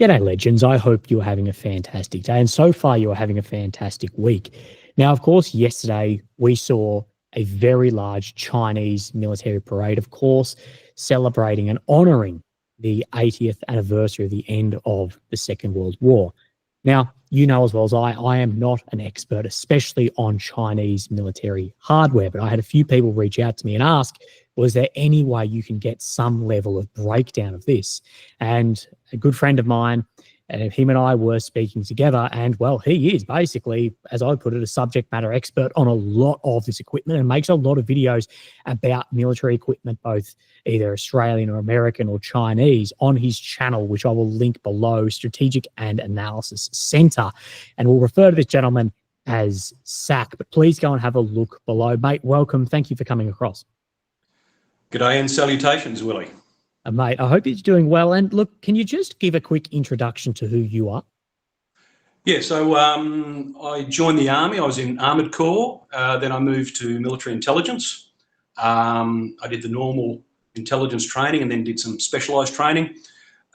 G'day, legends. I hope you're having a fantastic day. And so far, you're having a fantastic week. Now, of course, yesterday we saw a very large Chinese military parade, of course, celebrating and honouring the 80th anniversary of the end of the Second World War. Now, you know as well as I am not an expert, especially on Chinese military hardware, but I had a few people reach out to me and ask, was there any way you can get some level of breakdown of this? And a good friend of mine, him and I were speaking together, and well, he is basically, as I put it, a subject matter expert on a lot of this equipment and makes a lot of videos about military equipment, both either Australian or American or Chinese, on his channel, which I will link below, Strategic and Analysis Centre. And we'll refer to this gentleman as SAC, but please go and have a look below. Mate, welcome. Thank you for coming across. G'day and salutations, Willie. Mate, I hope you're doing well. And look, can you just give a quick introduction to who you are? Yeah, so I joined the Army. I was in Armoured Corps. Then I moved to military intelligence. I did the normal intelligence training and then did some specialised training.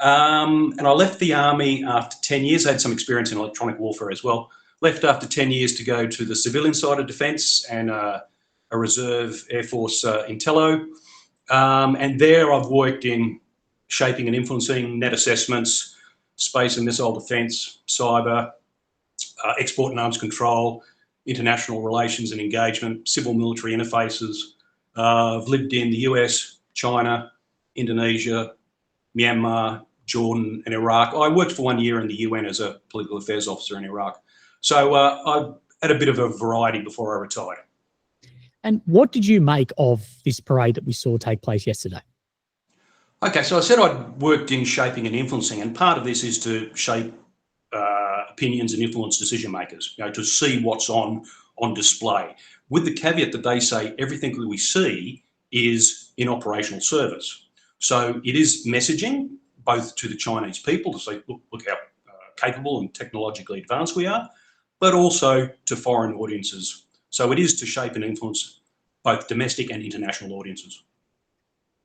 And I left the Army after 10 years. I had some experience in electronic warfare as well. Left after 10 years to go to the civilian side of defence and a reserve Air Force intello. And there I've worked in shaping and influencing net assessments, space and missile defence, cyber, export and arms control, international relations and engagement, civil military interfaces. I've lived in the US, China, Indonesia, Myanmar, Jordan and Iraq. I worked for 1 year in the UN as a political affairs officer in Iraq. So I had a bit of a variety before I retired. And what did you make of this parade that we saw take place yesterday? Okay, so I said I'd worked in shaping and influencing, and part of this is to shape opinions and influence decision makers, to see what's on display, with the caveat that they say everything that we see is in operational service. So it is messaging, both to the Chinese people to say, look how capable and technologically advanced we are, but also to foreign audiences. So it is to shape and influence both domestic and international audiences.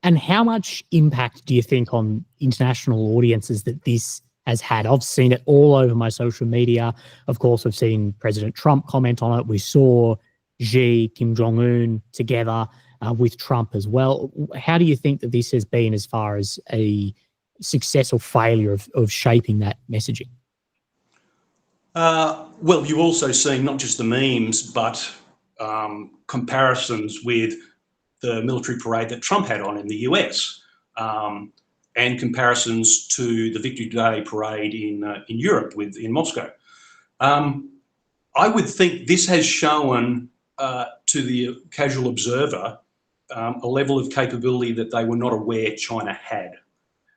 And how much impact do you think on international audiences that this has had? I've seen it all over my social media. Of course, I've seen President Trump comment on it. We saw Xi, Kim Jong Un together with Trump as well. How do you think that this has been as far as a success or failure of shaping that messaging? Well, you've also seen not just the memes, but comparisons with the military parade that Trump had on in the US, and comparisons to the Victory Day parade in Europe in Moscow. I would think this has shown to the casual observer a level of capability that they were not aware China had,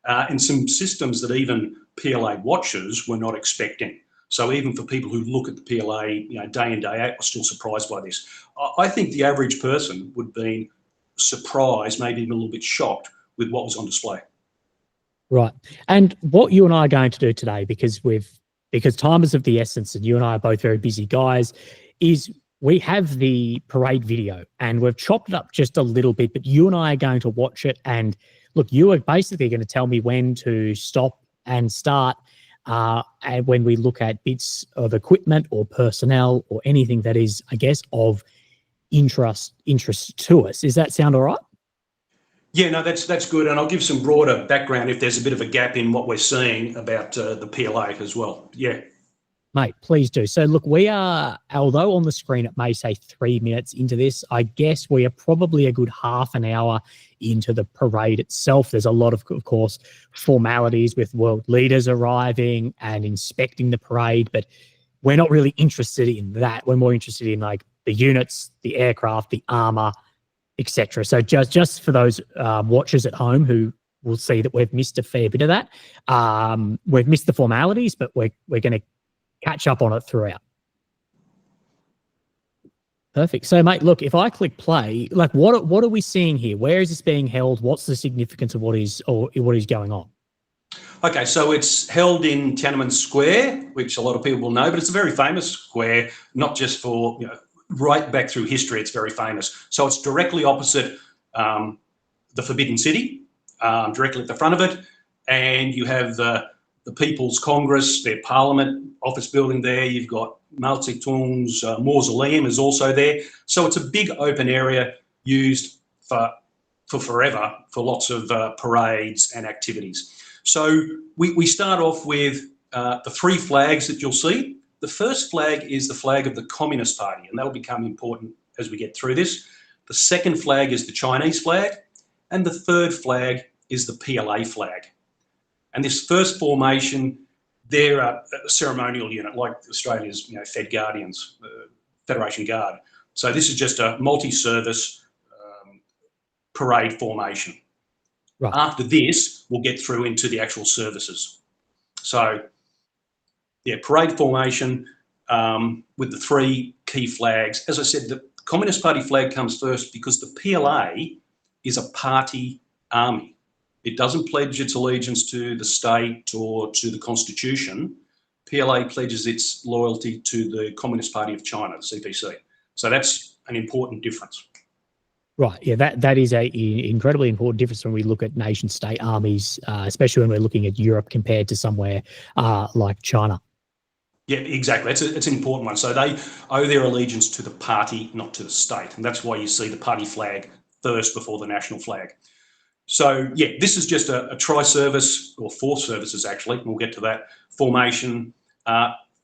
and some systems that even PLA watchers were not expecting. So even for people who look at the PLA, day in, day out, are still surprised by this. I think the average person would be surprised, maybe even a little bit shocked with what was on display. Right. And what you and I are going to do today, because time is of the essence and you and I are both very busy guys, is we have the parade video and we've chopped it up just a little bit, but you and I are going to watch it. And look, you are basically going to tell me when to stop and start. And when we look at bits of equipment or personnel or anything that is, I guess, of interest to us. Does that sound all right? Yeah, no, that's good. And I'll give some broader background if there's a bit of a gap in what we're seeing about the PLA as well. Yeah. Mate, please do. So look, we are, although on the screen it may say 3 minutes into this, I guess we are probably a good half an hour into the parade itself. There's a lot of course, formalities with world leaders arriving and inspecting the parade, but we're not really interested in that. We're more interested in like the units, the aircraft, the armour, etc. So just for those watchers at home who will see that we've missed a fair bit of that, we've missed the formalities, but we're going to catch up on it throughout. Perfect. So, mate, look, if I click play, like what are we seeing here? Where is this being held? What's the significance of what is going on? Okay, so it's held in Tiananmen Square, which a lot of people will know, but it's a very famous square, not just for, right back through history, it's very famous. So it's directly opposite the Forbidden City, directly at the front of it, and you have the the People's Congress, their Parliament office building there. You've got Mao Zedong's mausoleum is also there. So it's a big open area used for forever for lots of parades and activities. So we start off with the three flags that you'll see. The first flag is the flag of the Communist Party, and that will become important as we get through this. The second flag is the Chinese flag, and the third flag is the PLA flag. And this first formation, they're a ceremonial unit, like Australia's Fed Guardians, Federation Guard. So this is just a multi-service parade formation. Right. After this, we'll get through into the actual services. So, yeah, parade formation with the three key flags. As I said, the Communist Party flag comes first because the PLA is a party army. It doesn't pledge its allegiance to the state or to the constitution. PLA pledges its loyalty to the Communist Party of China, the CPC. So that's an important difference. Right. Yeah, that is a incredibly important difference when we look at nation state armies, especially when we're looking at Europe compared to somewhere like China. Yeah, exactly. It's an important one. So they owe their allegiance to the party, not to the state. And that's why you see the party flag first before the national flag. So, yeah, this is just a tri-service, or four services actually, we'll get to that, formation.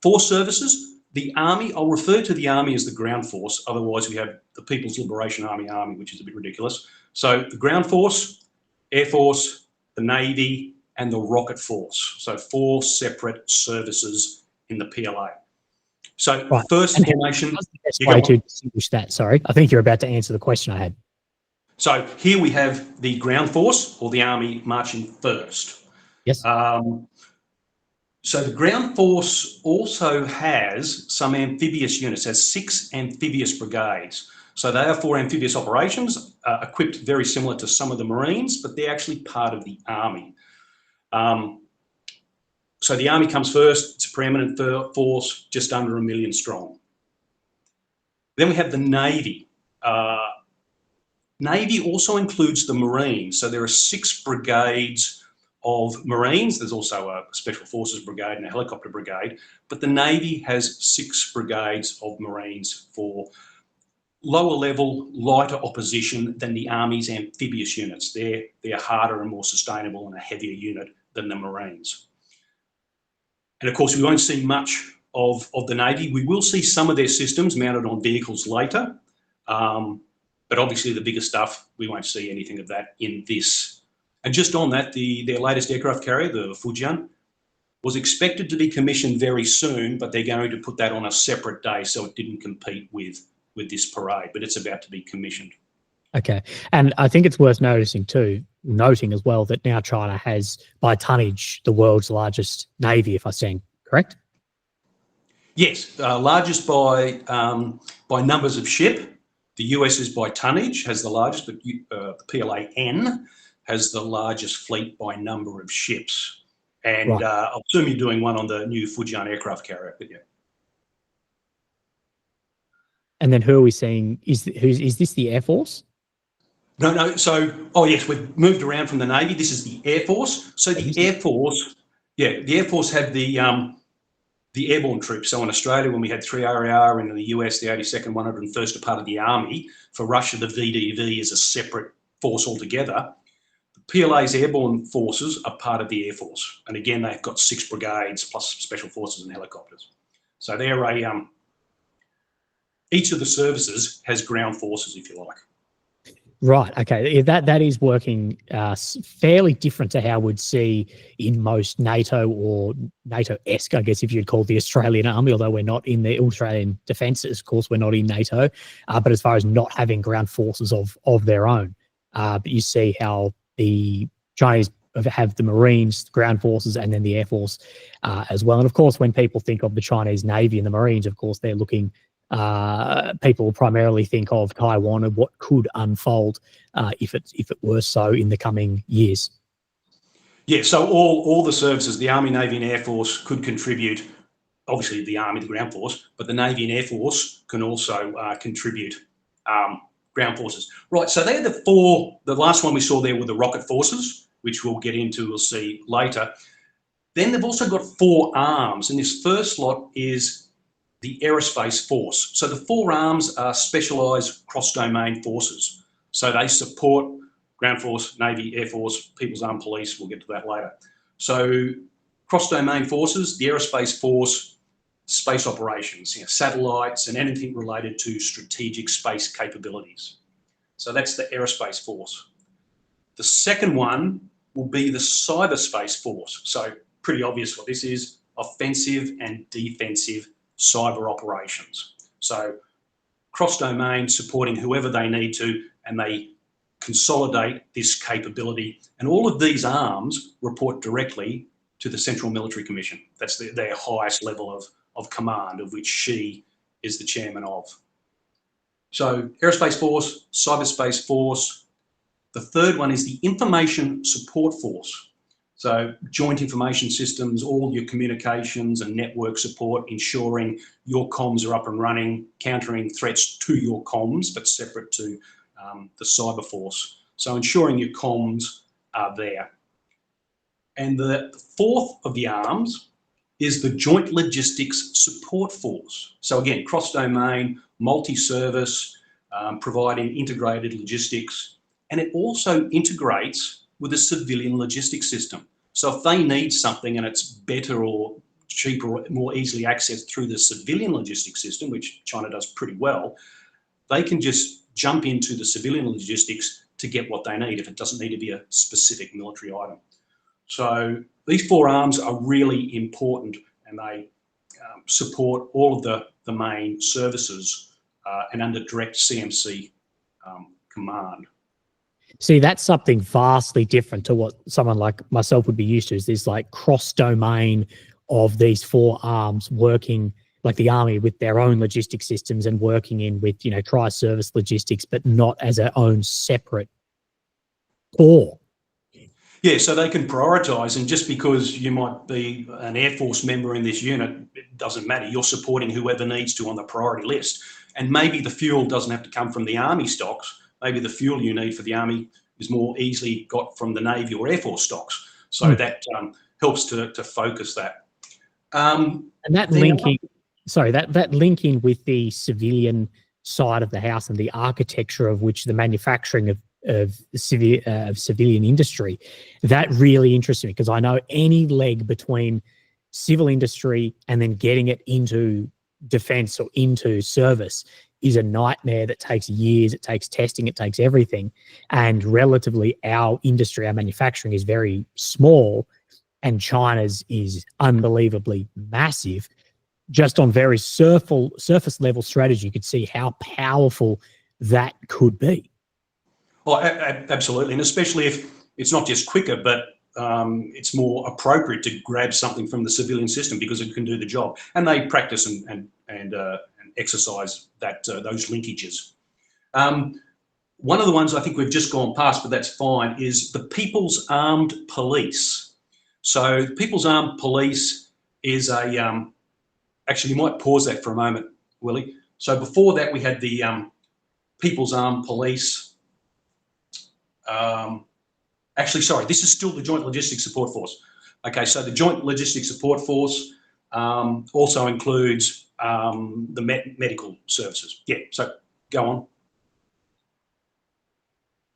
Four services, the Army, I'll refer to the Army as the ground force, otherwise we have the People's Liberation Army, which is a bit ridiculous. So the ground force, Air Force, the Navy, and the Rocket Force. So four separate services in the PLA. So right. First and formation... What's the best way to distinguish that? Sorry, I think you're about to answer the question I had. So here we have the ground force, or the Army, marching first. Yes. So the ground force also has some amphibious units, has 6 amphibious brigades. So they are for amphibious operations, equipped very similar to some of the Marines, but they're actually part of the Army. So the Army comes first, it's a preeminent force, just under 1 million strong. Then we have the Navy. Navy also includes the Marines. So there are 6 brigades of Marines. There's also a Special Forces brigade and a helicopter brigade, but the Navy has 6 brigades of Marines for lower level, lighter opposition than the Army's amphibious units. They're harder and more sustainable and a heavier unit than the Marines. And of course, we won't see much of the Navy. We will see some of their systems mounted on vehicles later. But obviously the bigger stuff, we won't see anything of that in this. And just on that, their latest aircraft carrier, the Fujian, was expected to be commissioned very soon, but they're going to put that on a separate day so it didn't compete with this parade, but it's about to be commissioned. Okay. And I think it's worth noting as well, that now China has, by tonnage, the world's largest Navy, if I stand correct? Yes, largest by numbers of ship. The US is by tonnage, has the largest, but the PLAN has the largest fleet by number of ships. And right. I'll assume you're doing one on the new Fujian aircraft carrier, but yeah. And then who are we seeing? Is this the Air Force? No. So, oh yes, we've moved around from the Navy. This is the Air Force. So the Air Force, the Air Force had the airborne troops. So in Australia, when we had 3 RAR, and in the US, the 82nd, 101st are part of the Army. For Russia, the VDV is a separate force altogether. The PLA's airborne forces are part of the Air Force. And again, they've got 6 brigades plus special forces and helicopters. So they're each of the services has ground forces, if you like. Right. Okay. That is working fairly different to how we'd see in most NATO or NATO-esque, I guess, if you'd call the Australian Army, although we're not in the Australian Defence, of course, we're not in NATO. But as far as not having ground forces of their own, but you see how the Chinese have the Marines, ground forces, and then the Air Force as well. And of course, when people think of the Chinese Navy and the Marines, of course, they're looking. People primarily think of Taiwan and what could unfold if it were so in the coming years. Yeah, so all the services, the Army, Navy and Air Force could contribute, obviously the Army, the ground force, but the Navy and Air Force can also contribute ground forces. Right, so they're the last one we saw there were the rocket forces, which we'll get into, we'll see later. Then they've also got 4 arms, and this first lot is the aerospace force. So the 4 arms are specialised cross-domain forces. So they support Ground Force, Navy, Air Force, People's Armed Police. We'll get to that later. So cross-domain forces, the aerospace force, space operations, satellites and anything related to strategic space capabilities. So that's the aerospace force. The second one will be the cyberspace force. So pretty obvious what this is: offensive and defensive cyber operations. So cross-domain, supporting whoever they need to, and they consolidate this capability. And all of these arms report directly to the Central Military Commission. That's their highest level of command, of which Xi is the chairman of. So aerospace force, cyberspace force. The third one is the information support force. So joint information systems, all your communications and network support, ensuring your comms are up and running, countering threats to your comms, but separate to the cyber force. So ensuring your comms are there. And the fourth of the arms is the Joint Logistics Support Force. So again, cross-domain, multi-service, providing integrated logistics, and it also integrates with a civilian logistics system. So if they need something and it's better or cheaper or more easily accessed through the civilian logistics system, which China does pretty well, they can just jump into the civilian logistics to get what they need if it doesn't need to be a specific military item. So these 4 arms are really important, and they support all of the main services and under direct CMC command. See, that's something vastly different to what someone like myself would be used to, is this like cross-domain of these 4 arms working, like the army with their own logistics systems and working in with, tri-service logistics, but not as their own separate core. Yeah, so they can prioritise, and just because you might be an Air Force member in this unit, it doesn't matter. You're supporting whoever needs to on the priority list. And maybe the fuel doesn't have to come from the Army stocks. Maybe the fuel you need for the Army is more easily got from the Navy or Air Force stocks. So that helps to focus that. And that linking, that linking with the civilian side of the house and the architecture of which the manufacturing of civilian industry, that really interests me, because I know any leg between civil industry and then getting it into defense or into service is a nightmare that takes years. It takes testing, it takes everything. And relatively, our industry, our manufacturing is very small, and China's is unbelievably massive. Just on very surface level strategy, you could see how powerful that could be. Oh, absolutely. And especially if it's not just quicker, but it's more appropriate to grab something from the civilian system because it can do the job. And they practice and exercise that those linkages. One of the ones I think we've just gone past, but that's fine, is the People's Armed Police. So the People's Armed Police is a, actually you might pause that for a moment, Willie. So before that we had the People's Armed Police. Actually, sorry, this is still the Joint Logistics Support Force. Okay, so the Joint Logistics Support Force also includes the medical services. Yeah, so go on.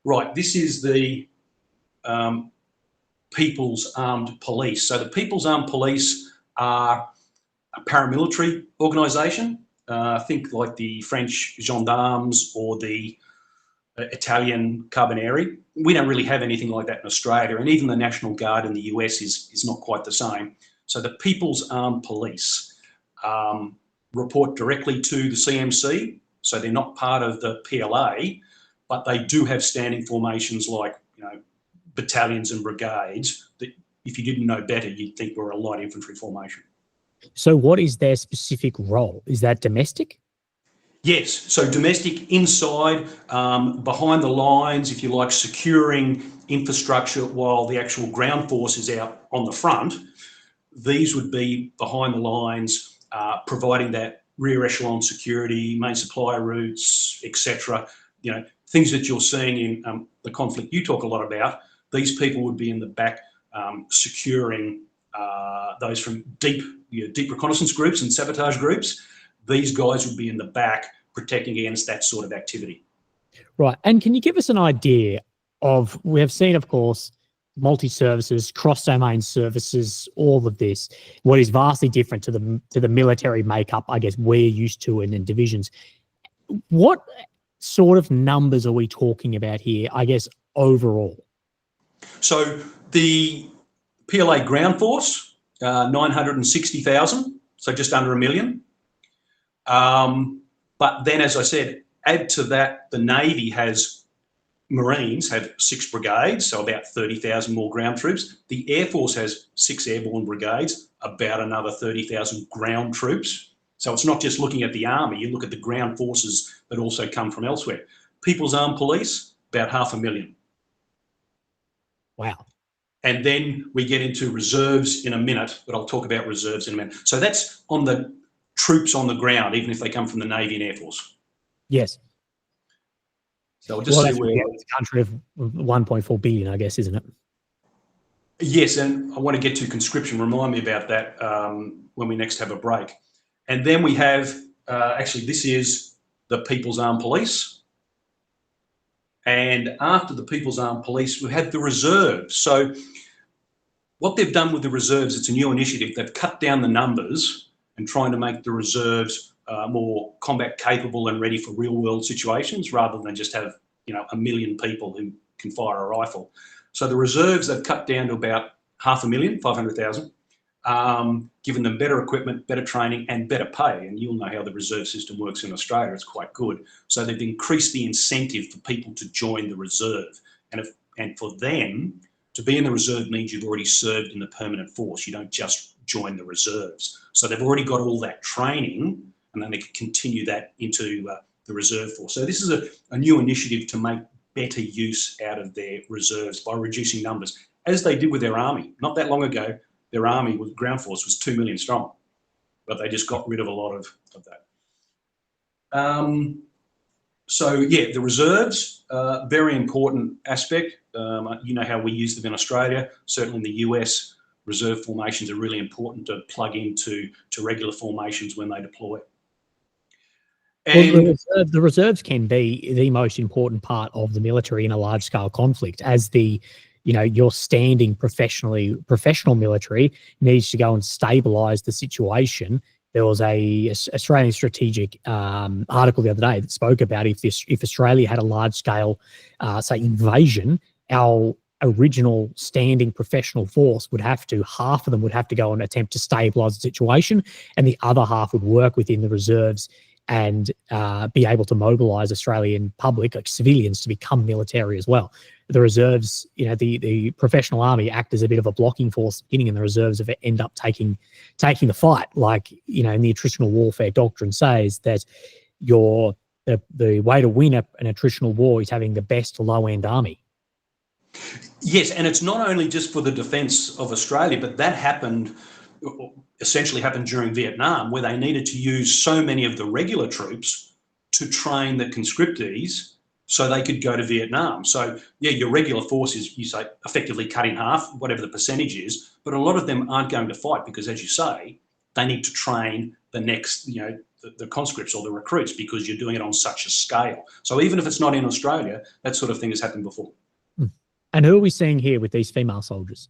Right, this is the People's Armed Police. So the People's Armed Police are a paramilitary organisation. Think like the French gendarmes or the Italian Carabinieri. We don't really have anything like that in Australia, and even the National Guard in the US is not quite the same. So the People's Armed Police report directly to the CMC, so they're not part of the PLA, but they do have standing formations like battalions and brigades that if you didn't know better, you'd think were a light infantry formation. So what is their specific role? Is that domestic? Yes, so domestic, inside, behind the lines, if you like, securing infrastructure while the actual ground force is out on the front. These would be behind the lines, providing that rear echelon security, main supply routes, etc. Things that you're seeing in the conflict you talk a lot about. These people would be in the back securing those from deep reconnaissance groups and sabotage groups. These guys would be in the back protecting against that sort of activity. Right. And can you give us an idea of, we have seen, of course, multi-services, cross-domain services, all of this, what is vastly different to the military makeup, I guess, we're used to in divisions. What sort of numbers are we talking about here, I guess, overall? So the PLA ground force, 960,000, so just under 1 million. But then, as I said, add to that, the Navy Marines have 6 brigades, so about 30,000 more ground troops. The Air Force has 6 airborne brigades, about another 30,000 ground troops. So it's not just looking at the Army, you look at the ground forces that also come from elsewhere. People's Armed Police, about 500,000. Wow. And then we get into reserves in a minute, but I'll talk about reserves in a minute. So that's on the troops on the ground, even if they come from the Navy and Air Force. Yes. So we'll just see where... It's a country of 1.4 billion, I guess, isn't it? Yes, and I want to get to conscription. Remind me about that when we next have a break. And then we have, actually, this is the People's Armed Police. And after the People's Armed Police, we had the reserves. So what they've done with the reserves, it's a new initiative. They've cut down the numbers and trying to make the reserves more combat capable and ready for real world situations, rather than just have, 1 million people who can fire a rifle. So the reserves, they've cut down to about 500,000, 500,000, given them better equipment, better training and better pay. And you'll know how the reserve system works in Australia, it's quite good. So they've increased the incentive for people to join the reserve. And for them, to be in the reserve means you've already served in the permanent force. You don't just join the reserves. So they've already got all that training, and then they can continue that into the reserve force. So this is a new initiative to make better use out of their reserves by reducing numbers, as they did with their army. Not that long ago, their army with ground force was 2 million strong, but they just got rid of a lot of that. So yeah, the reserves, very important aspect. You know how we use them in Australia. Certainly in the US, reserve formations are really important to plug into regular formations when they deploy. And well, the reserves can be the most important part of the military in a large-scale conflict, as your standing professional military needs to go and stabilise the situation. There was a Australian strategic article the other day that spoke about if Australia had a large-scale, say, invasion, our original standing professional force half of them would have to go and attempt to stabilise the situation, and the other half would work within the reserves and be able to mobilise Australian public, like civilians, to become military as well. The reserves, the professional army act as a bit of a blocking force beginning, and the reserves end up taking the fight. Like, in the attritional warfare doctrine says that the way to win an attritional war is having the best low-end army. Yes, and it's not only just for the defence of Australia, but that essentially happened during Vietnam, where they needed to use so many of the regular troops to train the conscriptees so they could go to Vietnam. So yeah, your regular force is, you say, effectively cut in half, whatever the percentage is, but a lot of them aren't going to fight because, as you say, they need to train the next, the conscripts or the recruits, because you're doing it on such a scale. So even if it's not in Australia, that sort of thing has happened before. And who are we seeing here with these female soldiers?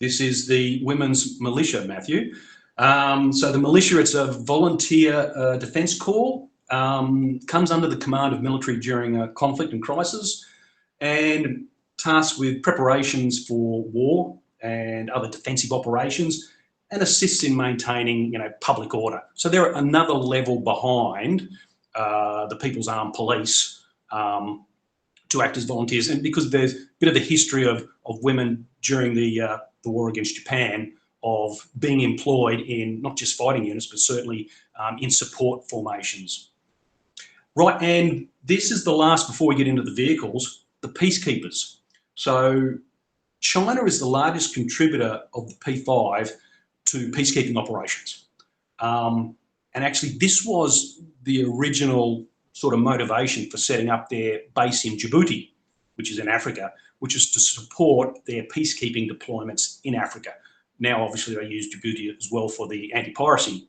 This is the women's militia, Matthew. So the militia, it's a volunteer defence corps, comes under the command of military during a conflict and crisis, and tasked with preparations for war and other defensive operations, and assists in maintaining, public order. So they're another level behind the People's Armed Police to act as volunteers. And because there's a bit of the history of women during the war against Japan, of being employed in not just fighting units, but certainly in support formations. Right, and this is the last, before we get into the vehicles, the peacekeepers. So China is the largest contributor of the P5 to peacekeeping operations. And actually, this was the original sort of motivation for setting up their base in Djibouti, which is in Africa, which is to support their peacekeeping deployments in Africa. Now, obviously, they use Djibouti as well for the anti-piracy.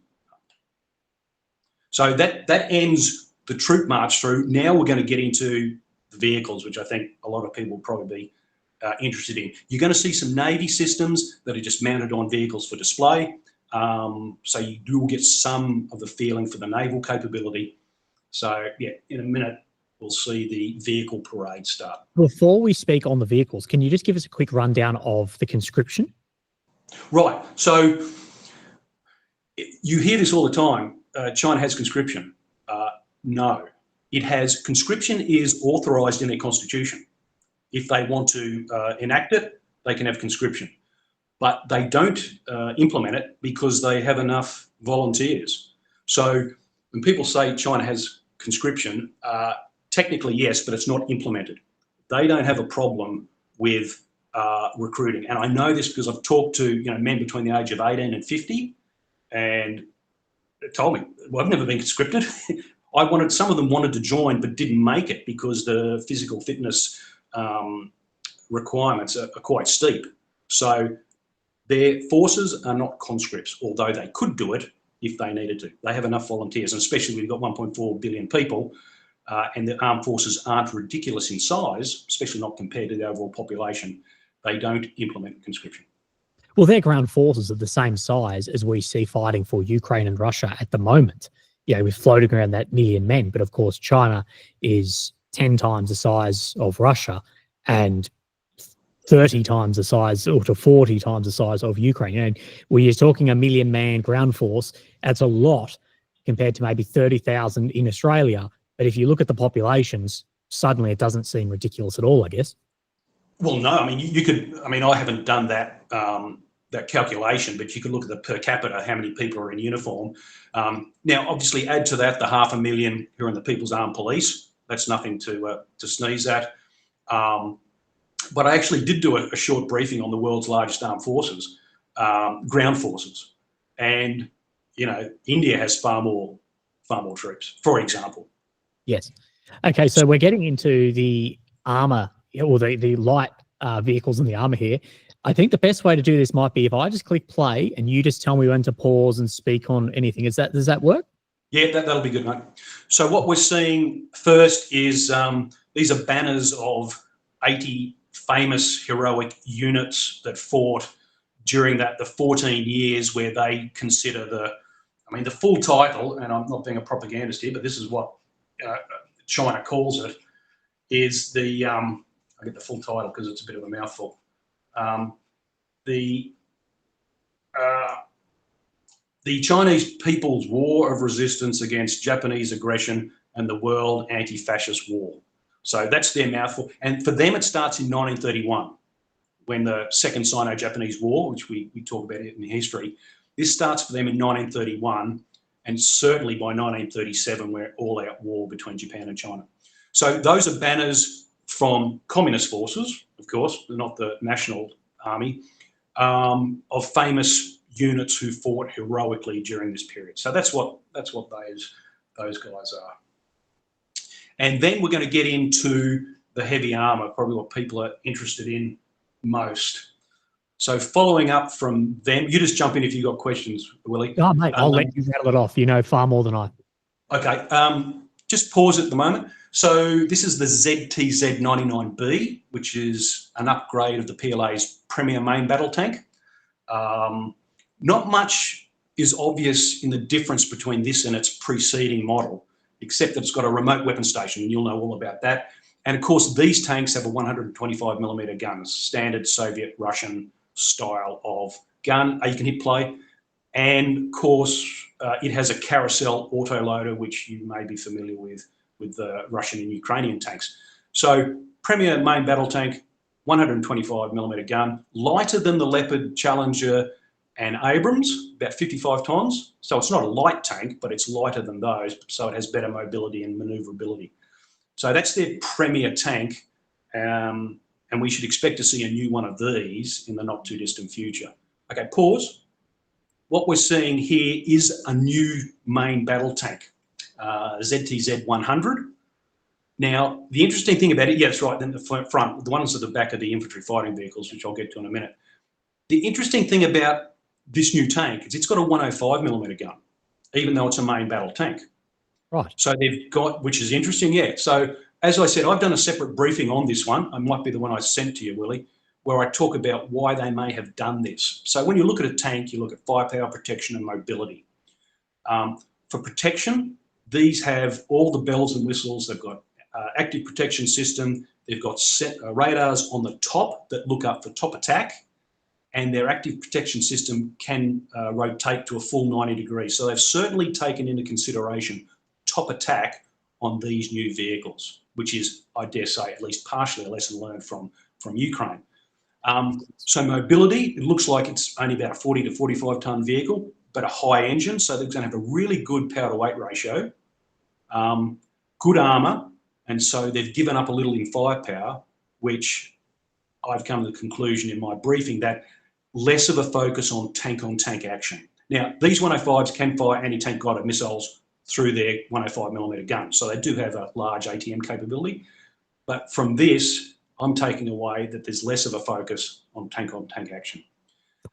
So that ends the troop march through. Now we're going to get into the vehicles, which I think a lot of people will probably be interested in. You're going to see some Navy systems that are just mounted on vehicles for display. So you do get some of the feeling for the naval capability. So yeah, in a minute, we'll see the vehicle parade start. Before we speak on the vehicles, can you just give us a quick rundown of the conscription? Right. So you hear this all the time. China has conscription. No, it has. Conscription is authorised in their constitution. If they want to enact it, they can have conscription. But they don't implement it because they have enough volunteers. So when people say China has conscription, technically yes, but it's not implemented. They don't have a problem with recruiting. And I know this because I've talked to men between the age of 18 and 50, and they told me, well, I've never been conscripted. Some of them wanted to join but didn't make it because the physical fitness requirements are quite steep. So their forces are not conscripts, although they could do it if they needed to. They have enough volunteers, and especially we've got 1.4 billion people, and the armed forces aren't ridiculous in size, especially not compared to the overall population. They don't implement conscription. Well, their ground forces are the same size as we see fighting for Ukraine and Russia at the moment. Yeah, we're floating around that million men, but of course China is 10 times the size of Russia and 30 times the size, or to 40 times the size of Ukraine. And when you're talking a million man ground force, that's a lot compared to maybe 30,000 in Australia. But if you look at the populations, suddenly it doesn't seem ridiculous at all, I guess. Well, no, I mean, you could, I mean, I haven't done that that calculation, but you could look at the per capita, how many people are in uniform. Now, obviously, add to that the 500,000 who are in the People's Armed Police. That's nothing to sneeze at. But I actually did do a short briefing on the world's largest armed forces, ground forces. And, India has far more troops, for example. Yes. Okay, so we're getting into the armour, or the light vehicles and the armour here. I think the best way to do this might be if I just click play and you just tell me when to pause and speak on anything. Does that work? Yeah, that'll be good, mate. So what we're seeing first is these are banners of 80 famous heroic units that fought during the 14 years where they consider the full title, and I'm not being a propagandist here, but this is what China calls it, is I'll get the full title because it's a bit of a mouthful. The Chinese People's War of Resistance Against Japanese Aggression and the World Anti-Fascist War. So that's their mouthful. And for them, it starts in 1931, when the Second Sino-Japanese War, which we talk about it in history, this starts for them in 1931, and certainly by 1937, we're all-out war between Japan and China. So those are banners from communist forces, of course, not the national army, of famous units who fought heroically during this period. So that's what those guys are. And then we're going to get into the heavy armour, probably what people are interested in most. So following up from them, you just jump in if you've got questions, Willie. Oh, mate, I'll let you rattle it off. You know far more than I. Okay, just pause at the moment. So this is the ZTZ-99B, which is an upgrade of the PLA's Premier Main Battle Tank. Not much is obvious in the difference between this and its preceding model, except that it's got a remote weapon station, and you'll know all about that. And of course, these tanks have a 125mm gun, standard Soviet Russian style of gun. You can hit play. And of course, it has a carousel autoloader, which you may be familiar with the Russian and Ukrainian tanks. So Premier Main Battle Tank, 125mm gun, lighter than the Leopard, Challenger and Abrams, about 55 tons. So it's not a light tank, but it's lighter than those, so it has better mobility and manoeuvrability. So that's their premier tank, and we should expect to see a new one of these in the not too distant future. Okay, pause. What we're seeing here is a new main battle tank, ZTZ-100. Now, the interesting thing about it, yeah, that's right, then the front, the ones at the back of the infantry fighting vehicles, which I'll get to in a minute. The interesting thing about this new tank is it's got a 105mm gun, even though it's a main battle tank. Right. So they've got, which is interesting, yeah. So as I said, I've done a separate briefing on this one. It might be the one I sent to you, Willie, where I talk about why they may have done this. So when you look at a tank, you look at firepower, protection, and mobility. For protection, these have all the bells and whistles. They've got active protection system. They've got radars on the top that look up for top attack, and their active protection system can rotate to a full 90 degrees. So they've certainly taken into consideration top attack on these new vehicles, which is, I dare say, at least partially a lesson learned from Ukraine. So mobility, it looks like it's only about a 40 to 45 tonne vehicle, but a high engine, so they're going to have a really good power to weight ratio, good armour, and so they've given up a little in firepower, which I've come to the conclusion in my briefing that less of a focus on tank-on-tank action. Now, these 105s can fire anti-tank guided missiles through their 105mm guns, so they do have a large ATM capability, but from this, I'm taking away that there's less of a focus on tank-on-tank action.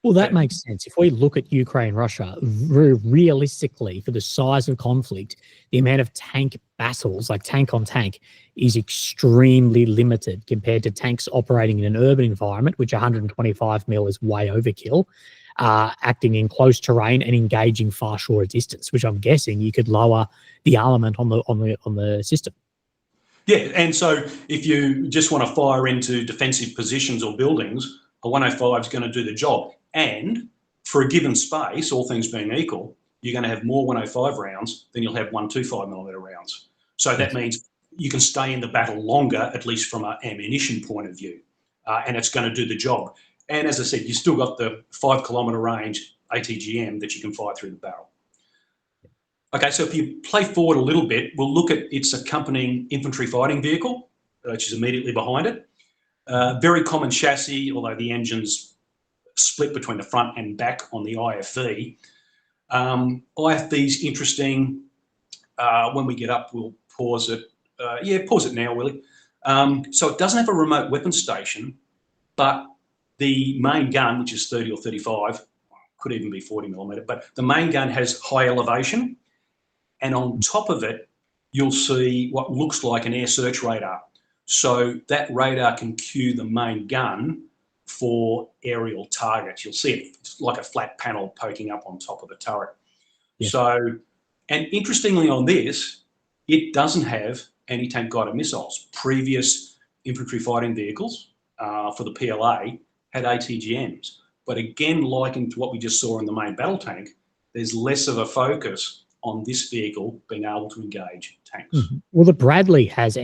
Well, that makes sense. If we look at Ukraine, Russia, realistically, for the size of conflict, the amount of tank battles, like tank on tank, is extremely limited compared to tanks operating in an urban environment, which 125mm is way overkill, acting in close terrain and engaging far shorter distance, which I'm guessing you could lower the armament on the system. Yeah, and so if you just want to fire into defensive positions or buildings, a 105 is going to do the job. And for a given space, all things being equal, you're going to have more 105 rounds than you'll have 125mm rounds. So that means you can stay in the battle longer, at least from an ammunition point of view, and it's going to do the job. And as I said, you've still got the 5 kilometre range ATGM that you can fire through the barrel. Okay, so if you play forward a little bit, we'll look at its accompanying infantry fighting vehicle, which is immediately behind it. Very common chassis, although the engine's split between the front and back on the IFV. IFV's interesting. When we get up, we'll pause it. Pause it now, Willie. So it doesn't have a remote weapon station, but the main gun, which is 30 or 35, could even be 40mm, but the main gun has high elevation. And on top of it, you'll see what looks like an air search radar. So that radar can cue the main gun for aerial targets. You'll see it, it's like a flat panel poking up on top of the turret. Yes. So, and interestingly on this, it doesn't have anti-tank guided missiles. Previous infantry fighting vehicles for the PLA had ATGMs. But again, likened to what we just saw in the main battle tank, there's less of a focus on this vehicle being able to engage tanks. Mm-hmm. Well, the Bradley has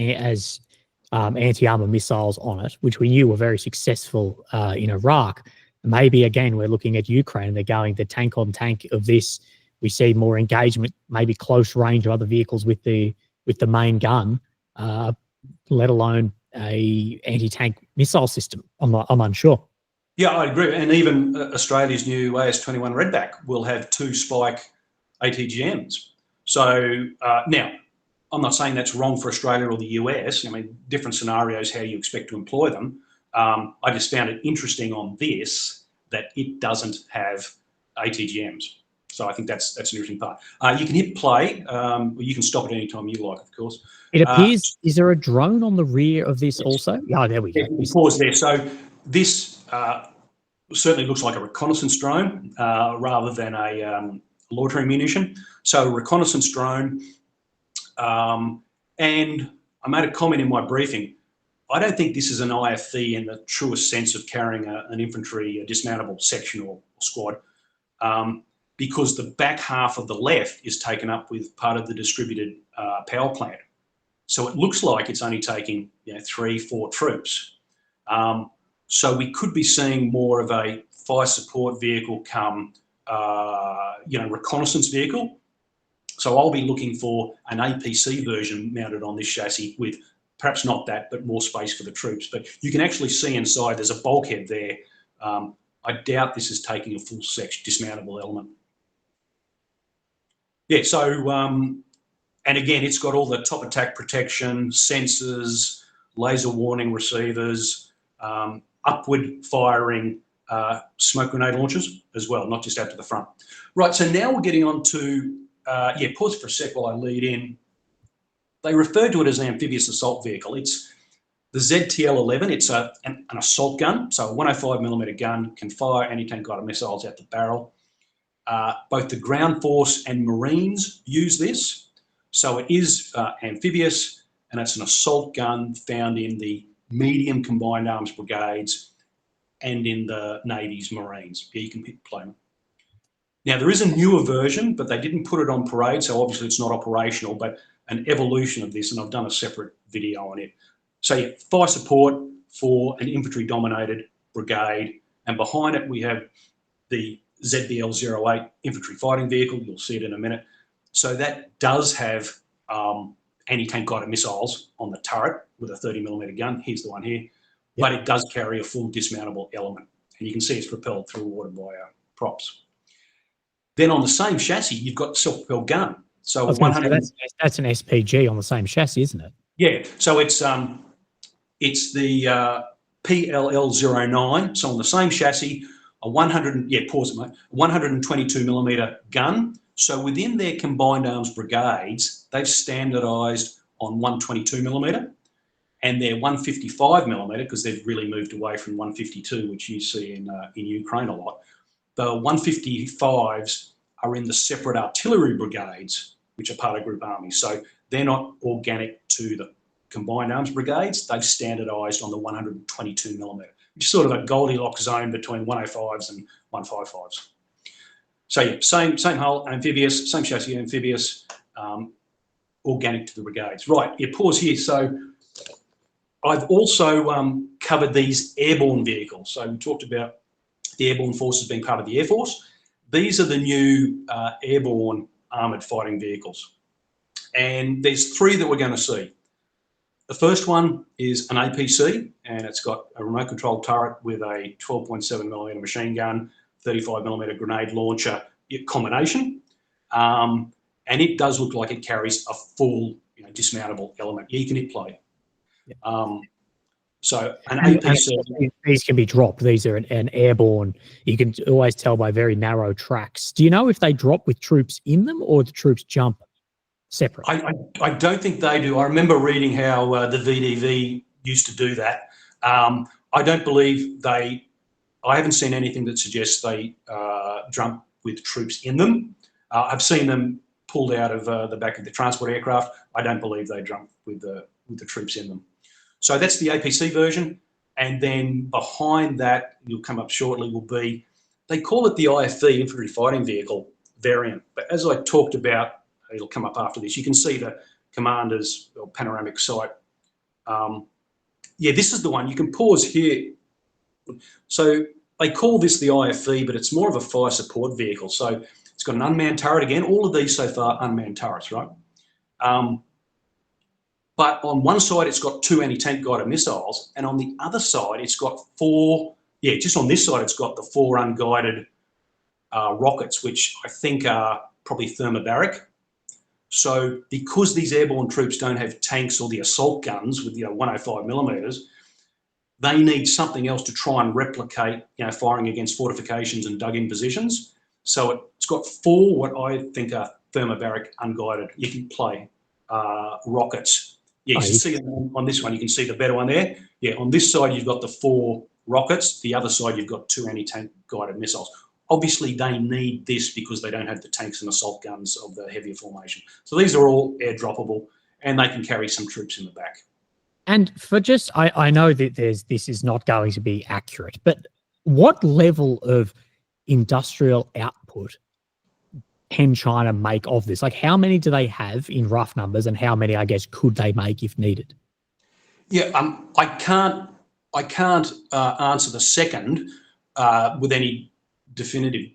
anti-armour missiles on it, which we knew were very successful in Iraq. Maybe, again, we're looking at Ukraine and they're going the tank-on-tank of this. We see more engagement, maybe close range of other vehicles with the main gun, let alone a anti-tank missile system. I'm unsure. Yeah, I agree. And even Australia's new AS-21 Redback will have 2 Spike ATGMs. So now, I'm not saying that's wrong for Australia or the US. I mean, different scenarios, how you expect to employ them. I just found it interesting on this that it doesn't have ATGMs. So I think that's an interesting part. You can hit play. You can stop at any time you like, of course. It appears, is there a drone on the rear of this also? Oh, there we go. We pause there. So this certainly looks like a reconnaissance drone rather than a loitering munition. So a reconnaissance drone, and I made a comment in my briefing, I don't think this is an IFV in the truest sense of carrying an infantry, a dismountable section or squad, because the back half of the left is taken up with part of the distributed power plant. So it looks like it's only taking 3-4 troops. So we could be seeing more of a fire support vehicle come, reconnaissance vehicle. So I'll be looking for an APC version mounted on this chassis with perhaps not that, but more space for the troops. But you can actually see inside, there's a bulkhead there. I doubt this is taking a full section dismountable element. Yeah, so, and again, it's got all the top attack protection, sensors, laser warning receivers, upward firing smoke grenade launchers as well, not just out to the front. Right, so now we're getting on to, pause for a sec while I lead in. They refer to it as an amphibious assault vehicle. It's the ZTL-11. It's an assault gun, so a 105mm gun, can fire anti-tank guided missiles out the barrel. Both the ground force and Marines use this. So it is amphibious, and it's an assault gun found in the medium combined arms brigades and in the Navy's Marines. Yeah, you can pick play. Now, there is a newer version, but they didn't put it on parade, so obviously it's not operational, but an evolution of this, and I've done a separate video on it. So yeah, fire support for an infantry-dominated brigade, and behind it we have the ZBL-08 infantry fighting vehicle. You'll see it in a minute. So that does have anti-tank guided missiles on the turret with a 30mm gun. Here's the one here. Yep. But it does carry a full dismountable element. And you can see it's propelled through water by props. Then on the same chassis, you've got self-propelled gun. So that's an SPG on the same chassis, isn't it? Yeah. So it's the PLL-09. So on the same chassis, a 122mm gun. So within their combined arms brigades, they've standardised on 122mm, and their 155mm, because they've really moved away from 152, which you see in Ukraine a lot. The 155s are in the separate artillery brigades, which are part of Group Army. So they're not organic to the combined arms brigades. They've standardised on the 122mm, which is sort of a Goldilocks zone between 105s and 155s. So yeah, same hull, amphibious, same chassis, amphibious, organic to the brigades. Right, yeah, pause here. So I've also covered these airborne vehicles. So we talked about the airborne forces being part of the Air Force. These are the new airborne armoured fighting vehicles. And there's three that we're going to see. The first one is an APC, and it's got a remote control turret with a 12.7mm machine gun, 35mm grenade launcher combination. And it does look like it carries a full dismountable element. Yeah, you can hit play. Yep. So an APC... These can be dropped. These are an airborne. You can always tell by very narrow tracks. Do you know if they drop with troops in them or the troops jump separate? I don't think they do. I remember reading how the VDV used to do that. I don't believe they... I haven't seen anything that suggests they jump with troops in them. I've seen them pulled out of the back of the transport aircraft. I don't believe they jump with the troops in them. So that's the APC version. And then behind that, you'll come up shortly, will be, they call it the IFV, Infantry Fighting Vehicle variant. But as I talked about, it'll come up after this, you can see the commander's panoramic sight. Yeah, this is the one. You can pause here. So they call this the IFV, but it's more of a fire support vehicle. So it's got an unmanned turret again. All of these so far, unmanned turrets, right? But on one side, it's got 2 anti-tank guided missiles, and on the other side, it's got 4, just on this side, it's got the 4 unguided rockets, which I think are probably thermobaric. So because these airborne troops don't have tanks or the assault guns with 105mm, they need something else to try and replicate firing against fortifications and dug-in positions. So it's got 4 what I think are thermobaric unguided, you can play, rockets. Yeah, you can see on this one, you can see the better one there. Yeah, on this side, you've got the 4 rockets. The other side, you've got 2 anti-tank guided missiles. Obviously, they need this because they don't have the tanks and assault guns of the heavier formation. So these are all airdroppable, and they can carry some troops in the back. And for just, I know that this is not going to be accurate, but what level of industrial output can China make of this? Like, how many do they have in rough numbers, and how many, I guess, could they make if needed? Yeah, I can't answer the second with any definitive.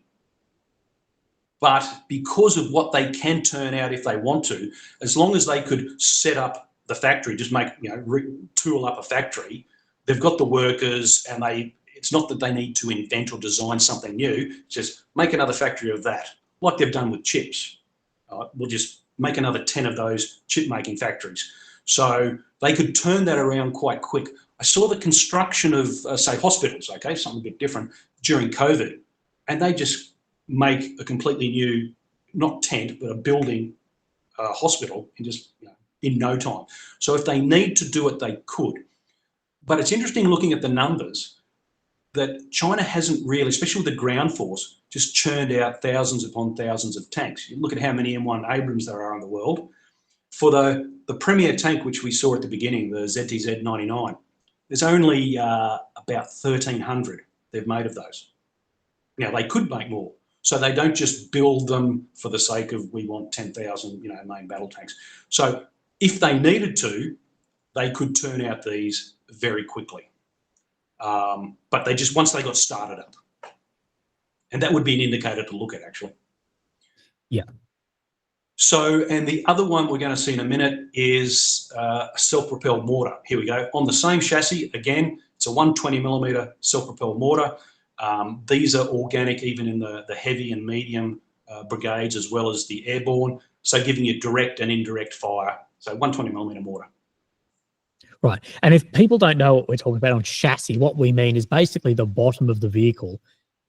But because of what they can turn out if they want to, as long as they could set up the factory, just make, tool up a factory, they've got the workers, and it's not that they need to invent or design something new, just make another factory of that, like they've done with chips. We'll just make another 10 of those chip making factories. So they could turn that around quite quick. I saw the construction of, say, hospitals, okay, something a bit different, during COVID, and they just make a completely new, not tent, but a building, hospital in just, in no time. So if they need to do it, they could. But it's interesting looking at the numbers that China hasn't really, especially with the ground force, just churned out thousands upon thousands of tanks. You look at how many M1 Abrams there are in the world. For the premier tank, which we saw at the beginning, the ZTZ-99, there's only about 1,300 they've made of those. Now, they could make more. So they don't just build them for the sake of, we want 10,000, main battle tanks. So if they needed to, they could turn out these very quickly. But they just, once they got started up. And that would be an indicator to look at, actually. Yeah. So, and the other one we're going to see in a minute is a self-propelled mortar. Here we go. On the same chassis, again, it's a 120mm self-propelled mortar. These are organic even in the heavy and medium brigades, as well as the airborne. So giving you direct and indirect fire. So 120mm mortar. Right. And if people don't know what we're talking about on chassis, what we mean is basically the bottom of the vehicle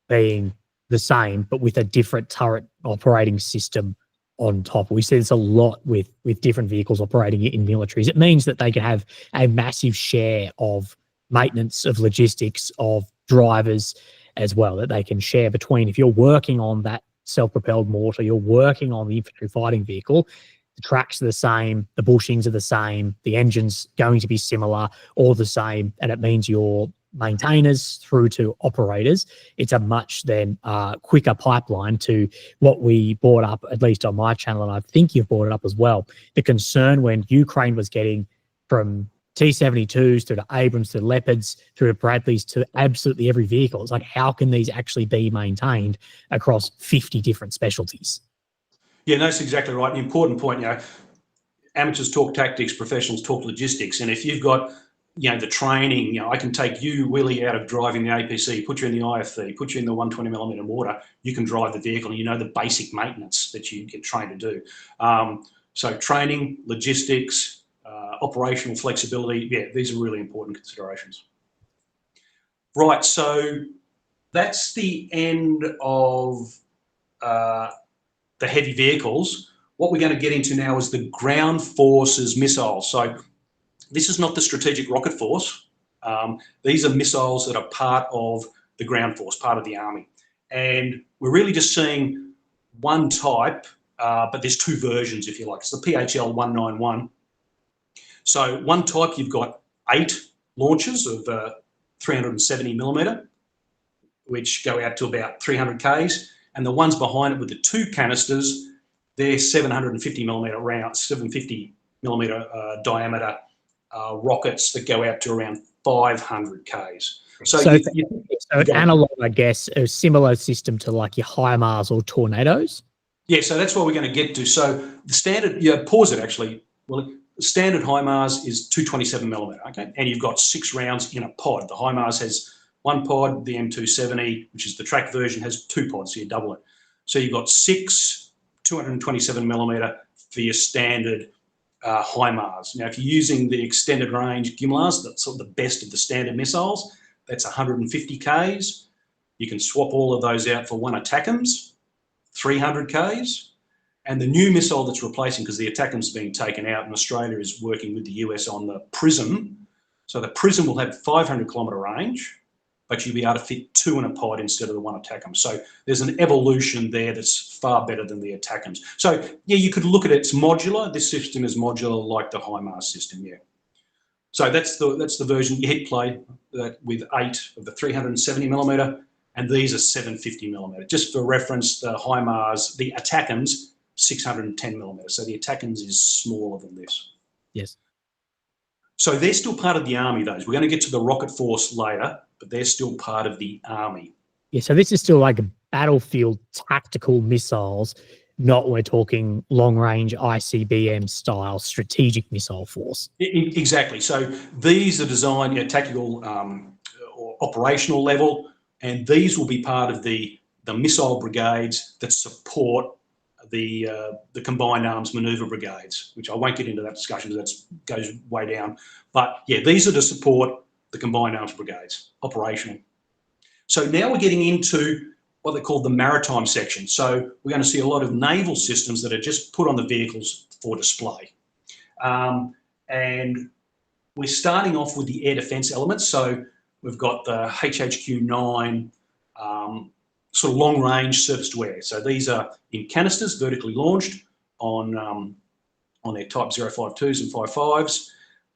being the same, but with a different turret operating system on top. We see this a lot with different vehicles operating in militaries. It means that they can have a massive share of maintenance, of logistics, of drivers as well, that they can share between. If you're working on that self-propelled mortar, you're working on the infantry fighting vehicle, the tracks are the same, the bushings are the same, the engine's going to be similar, all the same, and it means your maintainers through to operators, it's a much then quicker pipeline to what we brought up, at least on my channel, and I think you've brought it up as well, the concern when Ukraine was getting from T-72s to the Abrams to Leopards through to Bradleys to absolutely every vehicle. It's like, how can these actually be maintained across 50 different specialties? Yeah, that's exactly right. An important point, amateurs talk tactics, professionals talk logistics. And if you've got, the training, I can take you, Willie, out of driving the APC, put you in the IFV, put you in the 120mm mortar, you can drive the vehicle, and the basic maintenance that you get trained to do. So training, logistics, operational flexibility, these are really important considerations. Right, so that's the end of the heavy vehicles. What we're going to get into now is the ground forces missiles. So this is not the strategic rocket force. These are missiles that are part of the ground force, part of the army. And we're really just seeing one type, but there's two versions, if you like. It's the PHL 191. So one type, you've got 8 launches of 370mm, which go out to about 300 Ks. And the ones behind it with the 2 canisters, they're 750mm rounds, 750mm diameter rockets that go out to around 500 Ks. So an analog, I guess, a similar system to like your HIMARS or Tornadoes? Yeah, so that's what we're going to get to. So the standard, pause it actually. Well, the standard HIMARS is 227mm, okay? And you've got 6 rounds in a pod. The HIMARS has 1 pod, the M270, which is the track version, has 2 pods, so you double it. So you've got 6 227mm for your standard HIMARS. Now, if you're using the extended range GMLRS, that's sort of the best of the standard missiles, that's 150 Ks. You can swap all of those out for one ATACMS, 300 Ks. And the new missile that's replacing, because the ATACMS being taken out, and Australia is working with the US on the PrISM. So the PrISM will have 500-kilometre range, but you'll be able to fit 2 in a pod instead of the one ATACMS. So there's an evolution there that's far better than the ATACMS. So you could look at it, it's modular. This system is modular like the HIMARS system, So that's the version. You hit play with 8 of the 370mm, and these are 750mm. Just for reference, the HIMARS, the ATACMS, 610mm. So the ATACMS is smaller than this. Yes. So they're still part of the army, those. We're going to get to the rocket force later, but they're still part of the army. Yeah, so this is still like battlefield tactical missiles, not we're talking long-range ICBM style strategic missile force. Exactly. So these are designed at tactical or operational level, and these will be part of the missile brigades that support the combined arms manoeuvre brigades, which I won't get into that discussion because that goes way down. But these are to support the Combined Arms Brigades, operational. So now we're getting into what they call the maritime section. So we're going to see a lot of naval systems that are just put on the vehicles for display. And we're starting off with the air defence elements. So we've got the HHQ-9 sort of long-range surface-to-air. So these are in canisters, vertically launched on their Type 052s and 55s.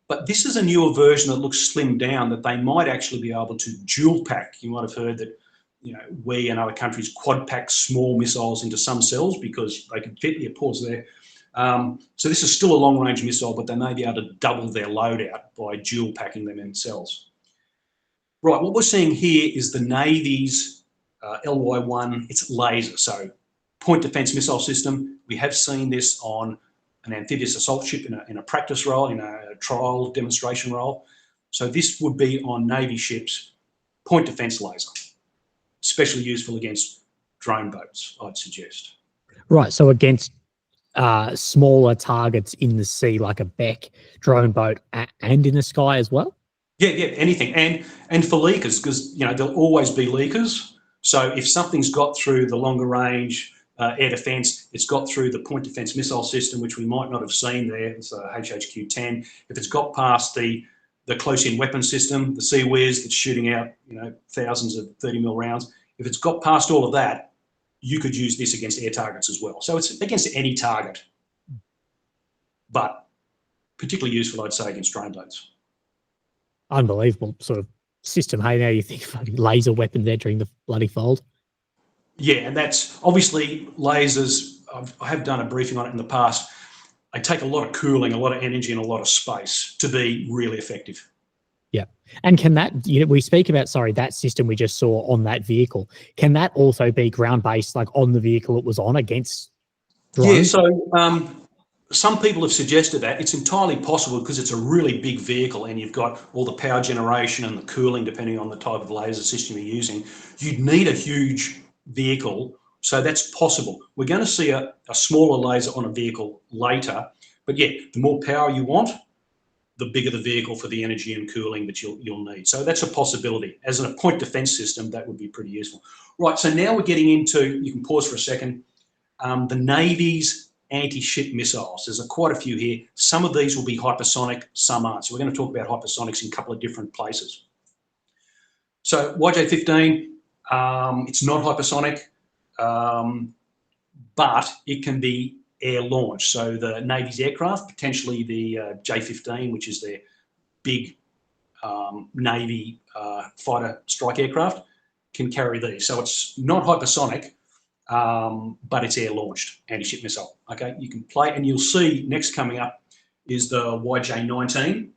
But this is a newer version that looks slimmed down, that they might actually be able to dual pack. You might have heard that, you know, we and other countries quad pack small missiles into some cells because they can fit. Pause there. So this is still a long-range missile, but they may be able to double their loadout by dual packing them in cells. Right, what we're seeing here is the Navy's LY-1, it's laser, so point defence missile system. We have seen this on an amphibious assault ship in a practice role, in a trial demonstration role. So this would be on Navy ships, point defence laser, especially useful against drone boats, I'd suggest. Right, so against smaller targets in the sea, like a Beck drone boat, and in the sky as well? Yeah, anything. And for leakers, because, you know, there'll always be leakers. So if something's got through the longer range air defence, it's got through the point defence missile system, which we might not have seen there, it's a HHQ-10. If it's got past the close-in weapon system, the CWIS that's shooting out, you know, thousands of 30mm rounds, if it's got past all of that, you could use this against air targets as well. So it's against any target, but particularly useful, I'd say, against drone boats. Unbelievable sort of system. Hey, now you think laser weapons entering the bloody fold. Yeah, and that's obviously lasers. I have done a briefing on it in the past. They take a lot of cooling, a lot of energy, and a lot of space to be really effective. Yeah. And can that, you know, we speak about, sorry, that system we just saw on that vehicle, can that also be ground-based, like on the vehicle it was on against drones? Yeah, so some people have suggested that. It's entirely possible because it's a really big vehicle and you've got all the power generation and the cooling, depending on the type of laser system you're using. You'd need a huge vehicle, so that's possible. We're going to see a smaller laser on a vehicle later, but yeah, the more power you want, the bigger the vehicle for the energy and cooling that you'll need. So that's a possibility. As a point defence system, that would be pretty useful. Right, so now we're getting into, you can pause for a second, the Navy's anti-ship missiles. There's quite a few here. Some of these will be hypersonic, some aren't. So we're going to talk about hypersonics in a couple of different places. So YJ-15, it's not hypersonic, but it can be air launched. So the Navy's aircraft, potentially the J-15, which is their big Navy fighter strike aircraft, can carry these. So it's not hypersonic, but it's air launched anti-ship missile. Okay, you can play, and you'll see next coming up is the YJ-19.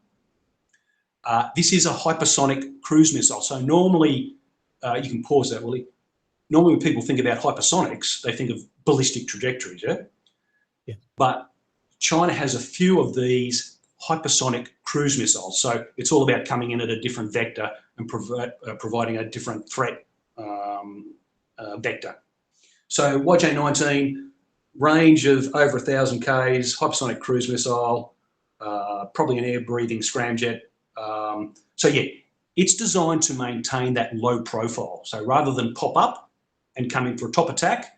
This is a hypersonic cruise missile. So normally, you can pause that, Willie. Normally when people think about hypersonics, they think of ballistic trajectories, yeah? Yeah. But China has a few of these hypersonic cruise missiles. So it's all about coming in at a different vector and providing a different threat vector. So YJ-19, range of over 1,000 Ks, hypersonic cruise missile, probably an air-breathing scramjet. So yeah, it's designed to maintain that low profile. So rather than pop up and come in for a top attack,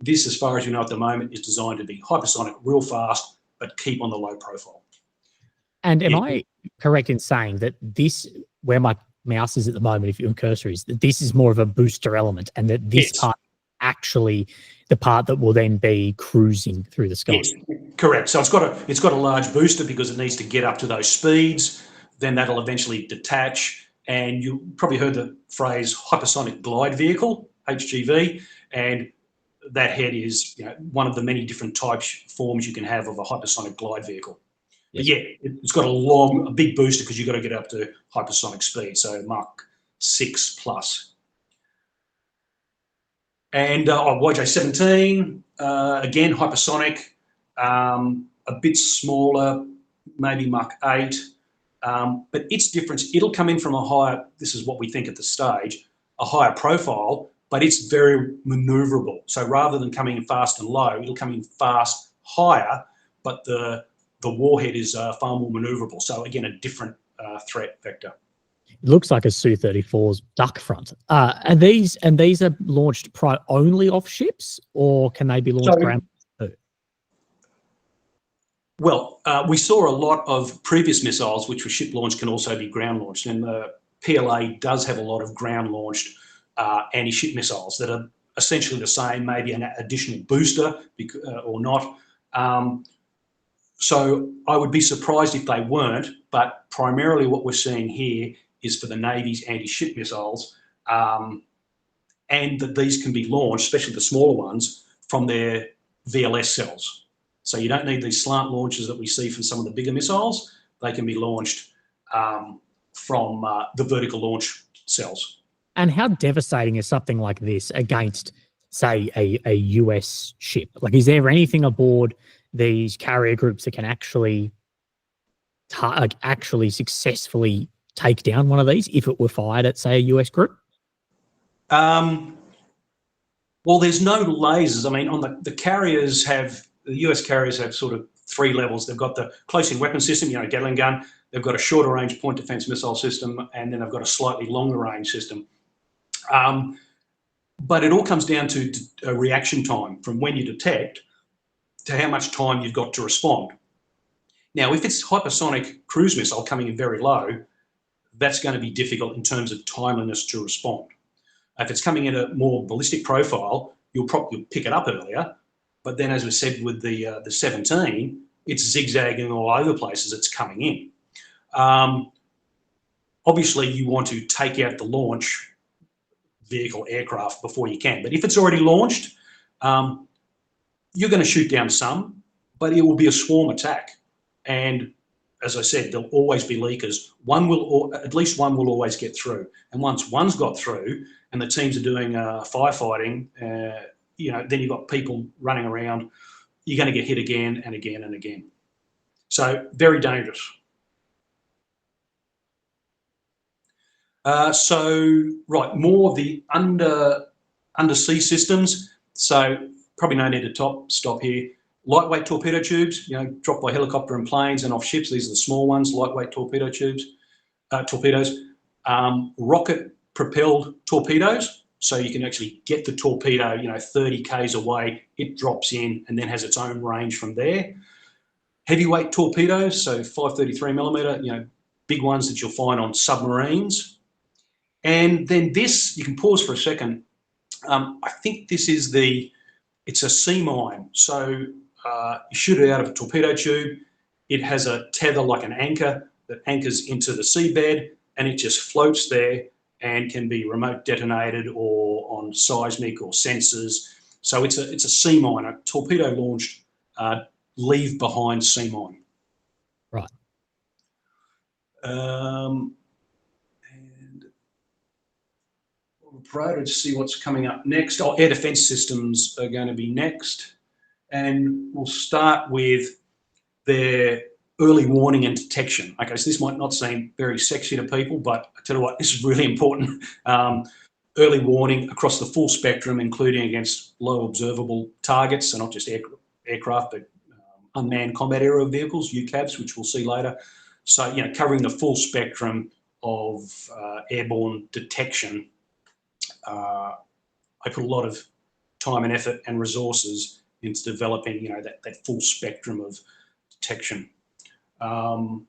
this, as far as you know at the moment, is designed to be hypersonic, real fast, but keep on the low profile. And am I correct in saying that this, where my mouse is at the moment, if your cursor is, that this is more of a booster element, and that this part actually the part that will then be cruising through the sky? Yes, correct. So it's got a large booster because it needs to get up to those speeds. Then that'll eventually detach, and you probably heard the phrase hypersonic glide vehicle, HGV, and that head is, you know, one of the many different forms you can have of a hypersonic glide vehicle. Yes. But yeah, it's got a big booster because you've got to get up to hypersonic speed, so Mach 6 plus. And YJ-17, again, hypersonic, a bit smaller, maybe Mach 8. But its difference, it'll come in from a higher, this is what we think at the stage, a higher profile, but it's very maneuverable. So rather than coming in fast and low, it'll come in fast, higher, but the warhead is far more maneuverable. So again, a different threat vector. It looks like a Su-34's duck front. And these are launched only off ships, or can they be launched ground too? Well, we saw a lot of previous missiles, which were ship launched, can also be ground launched, and the PLA does have a lot of ground launched anti-ship missiles that are essentially the same, maybe an additional booster or not. So I would be surprised if they weren't, but primarily what we're seeing here is for the Navy's anti-ship missiles, and that these can be launched, especially the smaller ones, from their VLS cells. So you don't need these slant launches that we see from some of the bigger missiles. They can be launched from the vertical launch cells. And how devastating is something like this against, say, a US ship? Like, is there anything aboard these carrier groups that can actually successfully take down one of these if it were fired at, say, a US group? Well, there's no lasers. I mean, on the carriers the US carriers have sort of three levels. They've got the close-in weapon system, Gatling gun. They've got a shorter range point defense missile system, and then they've got a slightly longer range system. But it all comes down to a reaction time from when you detect to how much time you've got to respond. Now, if it's hypersonic cruise missile coming in very low, that's going to be difficult in terms of timeliness to respond. If it's coming in a more ballistic profile, you'll probably pick it up earlier. But then, as we said with the 17, it's zigzagging all over the place as it's coming in. Obviously, you want to take out the launch vehicle aircraft before you can. But if it's already launched, you're going to shoot down some, but it will be a swarm attack. And as I said, there'll always be leakers. At least one will always get through. And once one's got through and the teams are doing firefighting, then you've got people running around. You're going to get hit again and again and again. So very dangerous. More of the undersea systems. So probably no need to stop here. Lightweight torpedo tubes, dropped by helicopter and planes and off ships. These are the small ones, lightweight torpedo tubes, torpedoes. Rocket-propelled torpedoes, so you can actually get the torpedo, 30 k's away. It drops in and then has its own range from there. Heavyweight torpedoes, so 533 millimeter, big ones that you'll find on submarines. And then this, you can pause for a second. I think this is it's a sea mine. So you shoot it out of a torpedo tube. It has a tether like an anchor that anchors into the seabed, and it just floats there and can be remote detonated or on seismic or sensors. So it's a sea mine, a torpedo launched leave behind sea mine. Right. And we'll try to see what's coming up next. Air defense systems are going to be next. And we'll start with their early warning and detection. Okay, so this might not seem very sexy to people, but I tell you what, this is really important. Early warning across the full spectrum, including against low observable targets, so not just aircraft, but unmanned combat aerial vehicles, UCAVs, which we'll see later. So, covering the full spectrum of airborne detection. I put a lot of time and effort and resources into developing, that full spectrum of detection. And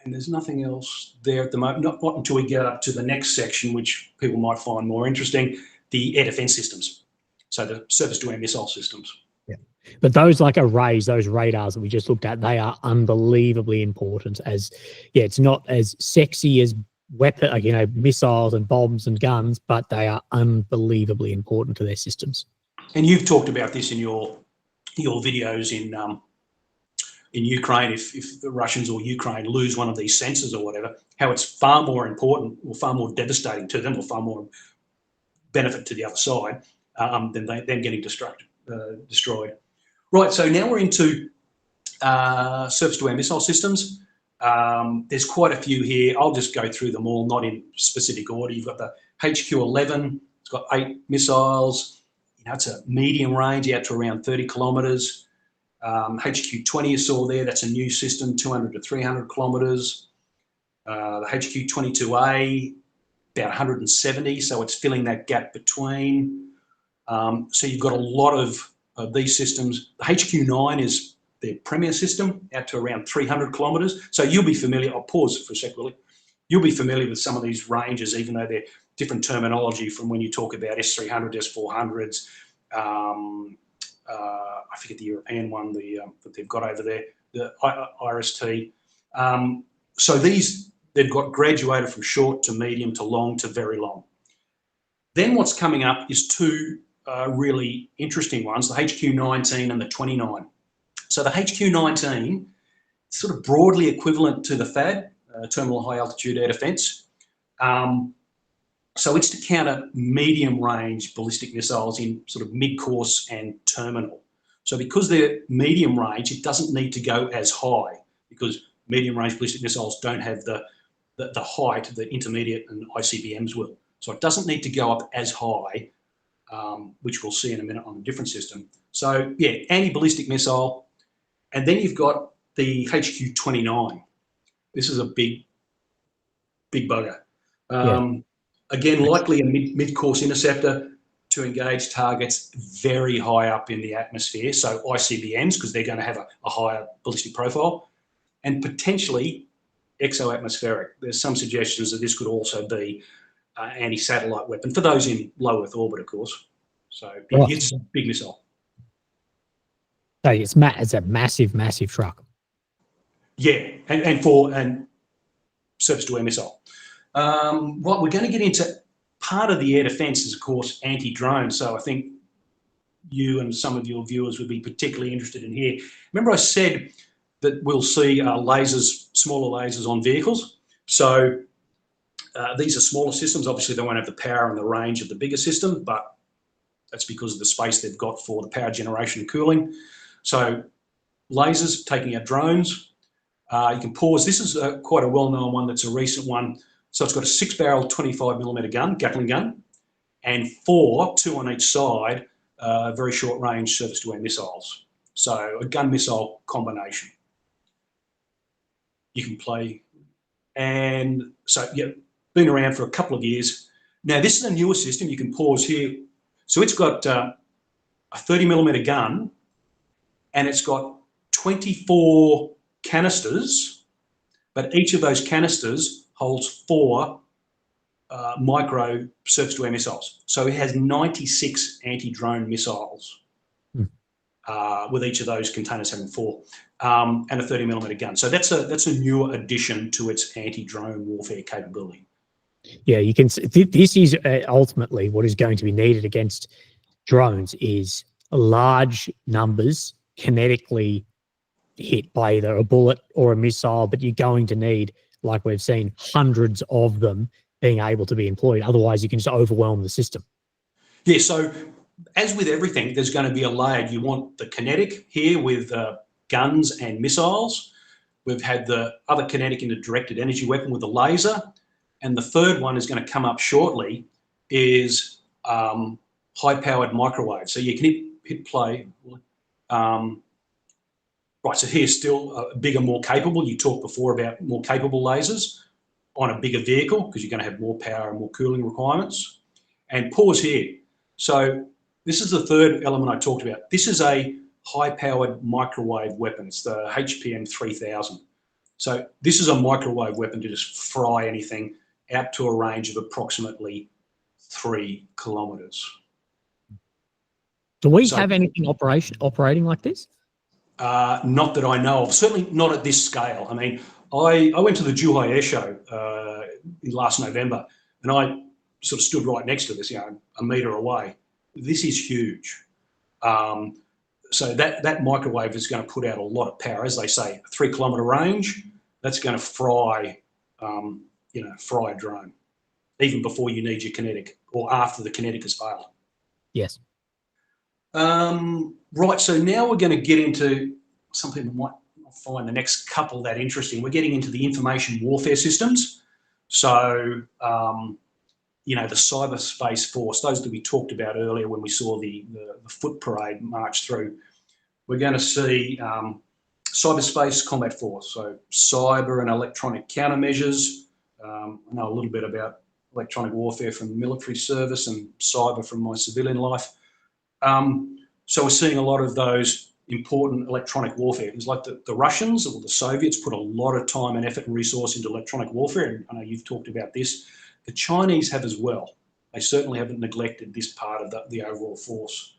there's nothing else there at the moment, not until we get up to the next section, which people might find more interesting, the air defense systems. So the surface-to-air missile systems. Yeah. But those arrays, those radars that we just looked at, they are unbelievably important it's not as sexy as weapon, missiles and bombs and guns, but they are unbelievably important to their systems. And you've talked about this in your videos in Ukraine, if the Russians or Ukraine lose one of these sensors or whatever, how it's far more important or far more devastating to them or far more benefit to the other side than them getting destroyed. Right, so now we're into surface-to-air missile systems. There's quite a few here. I'll just go through them all, not in specific order. You've got the HQ-11. It's got 8 missiles. It's a medium range out to around 30 kilometres. HQ-20 you saw there, that's a new system, 200 to 300 kilometres. The HQ-22A, about 170, so it's filling that gap between. So you've got a lot of these systems. The HQ-9 is their premier system, out to around 300 kilometres. So you'll be familiar, I'll pause for a sec, Willie. You'll be familiar with some of these ranges, even though they're different terminology from when you talk about S300, S400s. I forget the European one that they've got over there, the IRST. So these, they've got graduated from short to medium to long to very long. Then what's coming up is two really interesting ones, the HQ-19 and the 29. So the HQ-19, sort of broadly equivalent to the THAAD, Terminal High Altitude Air Defence. So it's to counter medium-range ballistic missiles in sort of mid-course and terminal. So because they're medium range, it doesn't need to go as high, because medium-range ballistic missiles don't have the height that intermediate and ICBMs will. So it doesn't need to go up as high, which we'll see in a minute on a different system. So yeah, anti-ballistic missile. And then you've got the HQ-29. This is a big bugger. Again, likely a mid-course interceptor to engage targets very high up in the atmosphere, so ICBMs, because they're going to have a higher ballistic profile, and potentially exo-atmospheric. There's some suggestions that this could also be anti-satellite weapon for those in low Earth orbit, of course. So it's a big missile. So it's a massive truck. Yeah, and surface-to-air missile. Right, we're going to get into part of the air defence is, of course, anti-drone. So I think you and some of your viewers would be particularly interested in here. Remember I said that we'll see lasers, smaller lasers on vehicles. So these are smaller systems. Obviously, they won't have the power and the range of the bigger system, but that's because of the space they've got for the power generation and cooling. So lasers taking out drones. You can pause. This is quite a well-known one that's a recent one. So it's got a 6-barrel 25mm gun, Gatling gun, and 4, 2 on each side, very short-range surface-to-air missiles. So a gun-missile combination. You can play. And so, yeah, been around for a couple of years. Now, this is a newer system. You can pause here. So it's got a 30mm gun, and it's got 24 canisters, but each of those canisters holds 4 micro surface-to-air missiles. So it has 96 anti-drone missiles, with each of those containers having 4, and a 30mm gun. So that's a newer addition to its anti-drone warfare capability. Yeah, you can. This is ultimately what is going to be needed against drones: is large numbers kinetically hit by either a bullet or a missile. But you're going to need, like we've seen, hundreds of them being able to be employed. Otherwise, you can just overwhelm the system. Yeah. So as with everything, there's going to be a layer. You want the kinetic here with guns and missiles. We've had the other kinetic in a directed energy weapon with a laser. And the third one is going to come up shortly, is high-powered microwave. So you can hit play. Right, so here's still bigger, more capable. You talked before about more capable lasers on a bigger vehicle, because you're going to have more power and more cooling requirements. And pause here. So this is the third element I talked about. This is a high-powered microwave weapon. It's the HPM 3000. So this is a microwave weapon to just fry anything out to a range of approximately 3 kilometres. Do we have anything operating like this? Not that I know of. Certainly not at this scale. I mean, I went to the Zhuhai Air Show last November, and I sort of stood right next to this, a metre away. This is huge. So that microwave is going to put out a lot of power. As they say, a 3 kilometre range, that's going to fry fry a drone, even before you need your kinetic, or after the kinetic has failed. Yes. Right, so now we're going to get into something we might find the next couple that interesting. We're getting into the information warfare systems. So, the cyberspace force, those that we talked about earlier when we saw the foot parade march through. We're going to see cyberspace combat force, so cyber and electronic countermeasures. I know a little bit about electronic warfare from the military service and cyber from my civilian life. So we're seeing a lot of those important electronic warfare. It's like the Russians or the Soviets put a lot of time and effort and resource into electronic warfare, and I know you've talked about this. The Chinese have as well. They certainly haven't neglected this part of the overall force.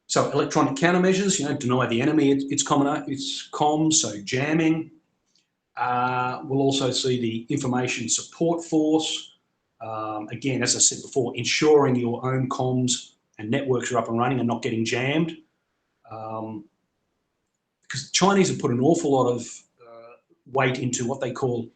So electronic countermeasures, deny the enemy its comms, so jamming. We'll also see the information support force. Again, as I said before, ensuring your own comms and networks are up and running and not getting jammed. Because the Chinese have put an awful lot of weight into what they call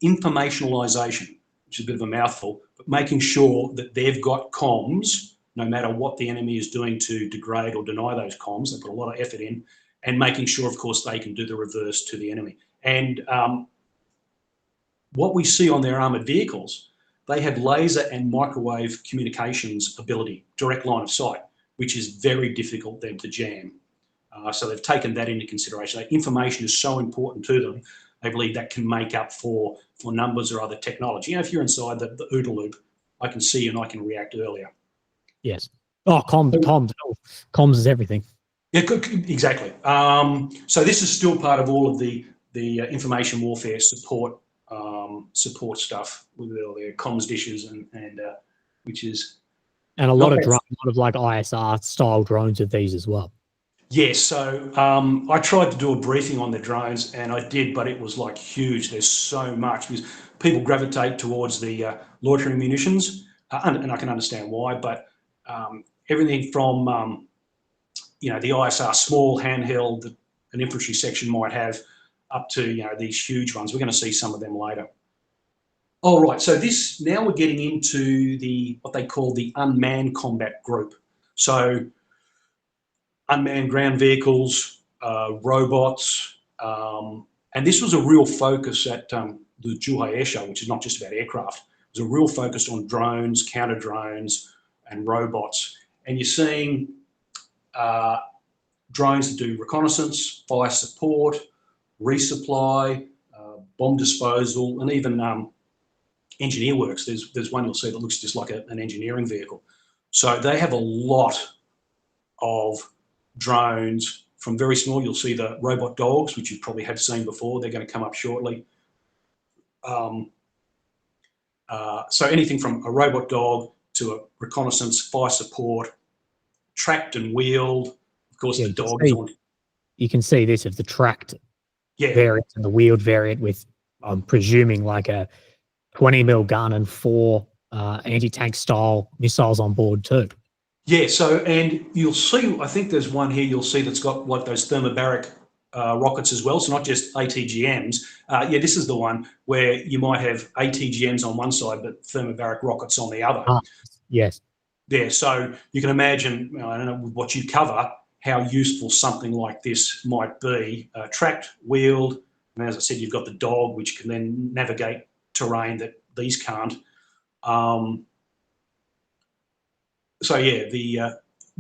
informationalization, which is a bit of a mouthful, but making sure that they've got comms, no matter what the enemy is doing to degrade or deny those comms. They put a lot of effort in, and making sure, of course, they can do the reverse to the enemy. And what we see on their armoured vehicles, they have laser and microwave communications ability, direct line of sight, which is very difficult then to jam. So they've taken that into consideration. That information is so important to them. They believe that can make up for numbers or other technology. If you're inside the OODA loop, I can see you and I can react earlier. Yes. Oh, comms is everything. Yeah, exactly. So this is still part of all of the information warfare support stuff with all their comms dishes and which is, and a lot of like ISR style drones of these as well. Yes. So I tried to do a briefing on the drones, and I did, but it was like huge. There's so much because people gravitate towards the loitering munitions, and I can understand why. But everything from the ISR small handheld that an infantry section might have, up to these huge ones. We're going to see some of them later. All right, so now we're getting into what they call the unmanned combat group. So unmanned ground vehicles, robots, and this was a real focus at the Zhuhai Air Show, which is not just about aircraft. It was a real focus on drones, counter drones, and robots. And you're seeing drones that do reconnaissance, fire support, resupply, bomb disposal, and even engineer works. There's one you'll see that looks just like an engineering vehicle. So they have a lot of drones from very small. You'll see the robot dogs, which you probably have seen before. They're going to come up shortly. So anything from a robot dog to a reconnaissance, fire support, tracked and wheeled. Of course, the dog is on. You can see this of the tracked Yeah. variant and the wheeled variant with, I'm presuming, like a 20mm gun and 4 anti-tank style missiles on board too. Yeah, so, and you'll see, I think there's one here you'll see that's got like those thermobaric rockets as well, so not just ATGMs. Yeah, this is the one where you might have ATGMs on one side but thermobaric rockets on the other. Yes. Yeah, so you can imagine, I don't know what you cover, how useful something like this might be. Tracked, wheeled, and as I said, you've got the dog, which can then navigate terrain that these can't. So yeah, the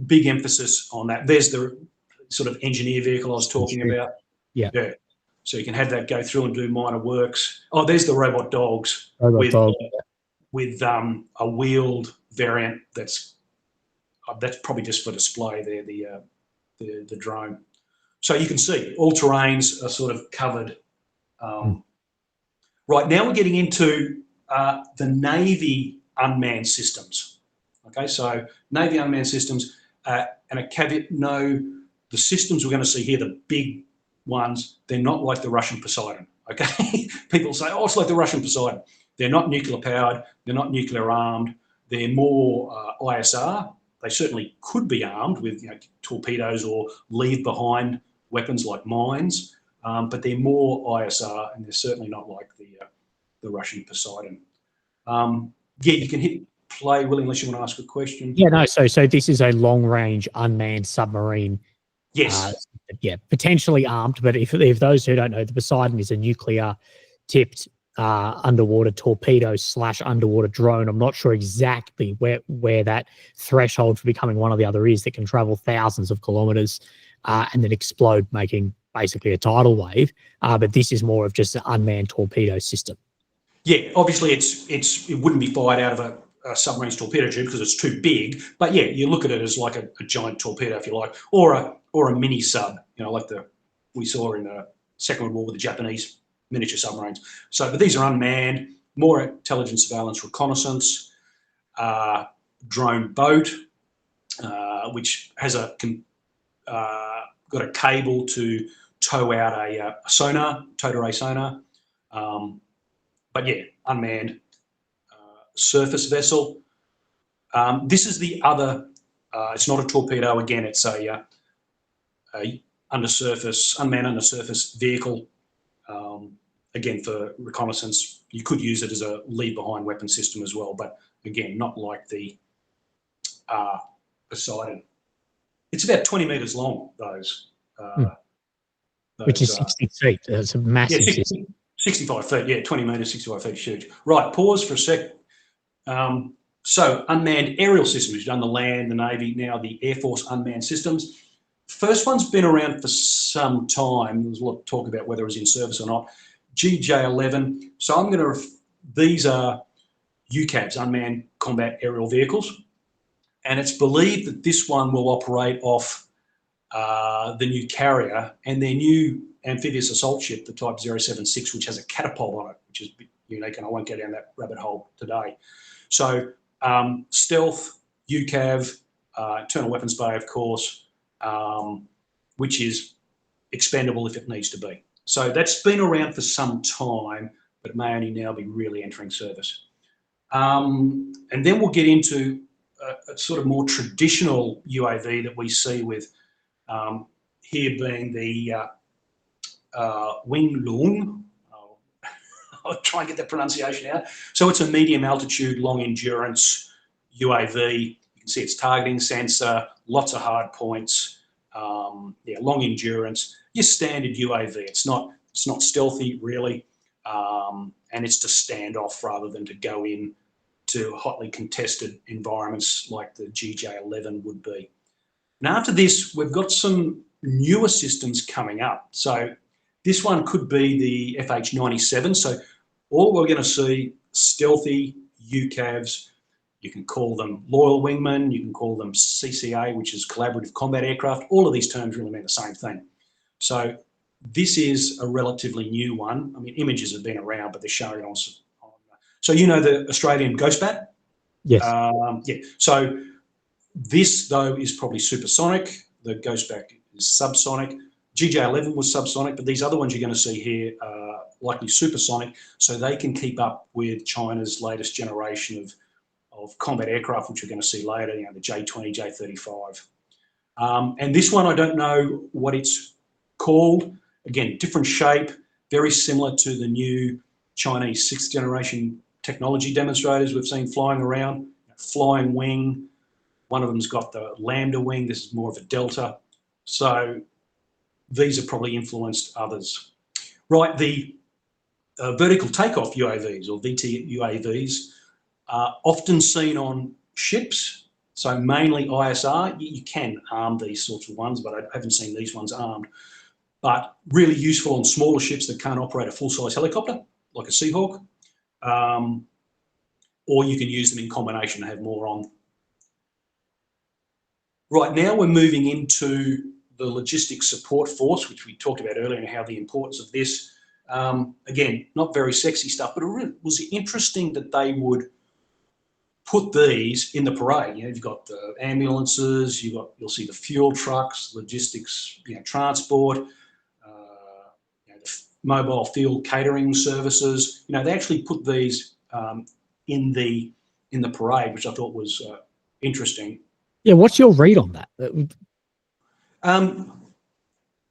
big emphasis on that. There's the sort of engineer vehicle I was talking about. Yeah. Yeah. So you can have that go through and do minor works. Oh, there's the robot dogs with a wheeled variant. That's probably just for display there. The drone. So you can see all terrains are sort of covered. Right, now we're getting into the Navy unmanned systems. Okay, so Navy unmanned systems, and a caveat, no, the systems we're going to see here, the big ones, they're not like the Russian Poseidon, okay? People say, oh, it's like the Russian Poseidon. They're not nuclear powered, they're not nuclear armed, they're more ISR. They certainly could be armed with torpedoes or leave behind weapons like mines, but they're more ISR, and they're certainly not like the Russian Poseidon. Yeah, you can hit play, Will, unless you want to ask a question. Yeah, no. So this is a long-range unmanned submarine. Yes. Yeah, potentially armed, but if those who don't know, the Poseidon is a nuclear-tipped underwater torpedo / underwater drone. I'm not sure exactly where that threshold for becoming one or the other is, that can travel thousands of kilometers and then explode, making basically a tidal wave. But this is more of just an unmanned torpedo system. Yeah, obviously it wouldn't be fired out of a submarine's torpedo tube because it's too big. But yeah, you look at it as like a giant torpedo, if you like, or a mini sub, like we saw in the Second World War with the Japanese miniature submarines. So, but these are unmanned, more intelligence, surveillance, reconnaissance, drone boat, which has got a cable to tow out a sonar, towed array sonar. But yeah, unmanned surface vessel. This is the other. It's not a torpedo. Again, it's a unmanned undersurface vehicle. Again, for reconnaissance, you could use it as a leave-behind weapon system as well. But again, not like the Poseidon. It's about 20 metres long. Which is 60 feet. It's a massive system. 65 feet, yeah, 20 metres, 65 feet, huge. Right, pause for a sec. So, unmanned aerial systems, you've done the land, the Navy, now the Air Force unmanned systems. First one's been around for some time. There's a lot of talk about whether it was in service or not. GJ-11. So these are UCAVs, unmanned combat aerial vehicles. And it's believed that this one will operate off the new carrier and their new amphibious assault ship, the Type 076, which has a catapult on it, which is a bit unique, and I won't go down that rabbit hole today. So stealth, UCAV, internal weapons bay, of course, which is expendable if it needs to be. So that's been around for some time, but it may only now be really entering service. And then we'll get into a sort of more traditional UAV that we see with here being the Wing Lung. I'll try and get that pronunciation out. So it's a medium altitude, long endurance UAV. You can see it's targeting sensor, lots of hard points. Long endurance. Your standard UAV. It's not stealthy really, and it's to stand off rather than to go in to hotly contested environments like the GJ-11 would be. Now after this, we've got some newer systems coming up. So this one could be the FH-97. So all we're going to see, stealthy UCAVs. You can call them loyal wingmen. You can call them CCA, which is collaborative combat aircraft. All of these terms really mean the same thing. So this is a relatively new one. I mean, images have been around, but they're showing on. So you know the Australian Ghost Bat? Yes. Yeah. So this, though, is probably supersonic. The Ghost Bat is subsonic. GJ-11 was subsonic, but these other ones you're going to see here are likely supersonic, so they can keep up with China's latest generation of combat aircraft, which we're going to see later, the J-20, J-35. And this one, I don't know what it's called. Again, different shape, very similar to the new Chinese sixth generation technology demonstrators we've seen flying around. Flying wing, one of them's got the Lambda wing, this is more of a Delta. So these have probably influenced others. Right, the vertical takeoff UAVs, or VT UAVs, are often seen on ships, so mainly ISR. You can arm these sorts of ones, but I haven't seen these ones armed. But really useful on smaller ships that can't operate a full-size helicopter, like a Seahawk, or you can use them in combination to have more on. Right, now we're moving into the logistics support force, which we talked about earlier, and how the importance of this. Again, not very sexy stuff, but it was interesting that they would put these in the parade. You've got the ambulances, you'll see the fuel trucks, logistics, transport, the mobile field catering services. They actually put these in the parade, which I thought was interesting. Yeah, what's your read on that?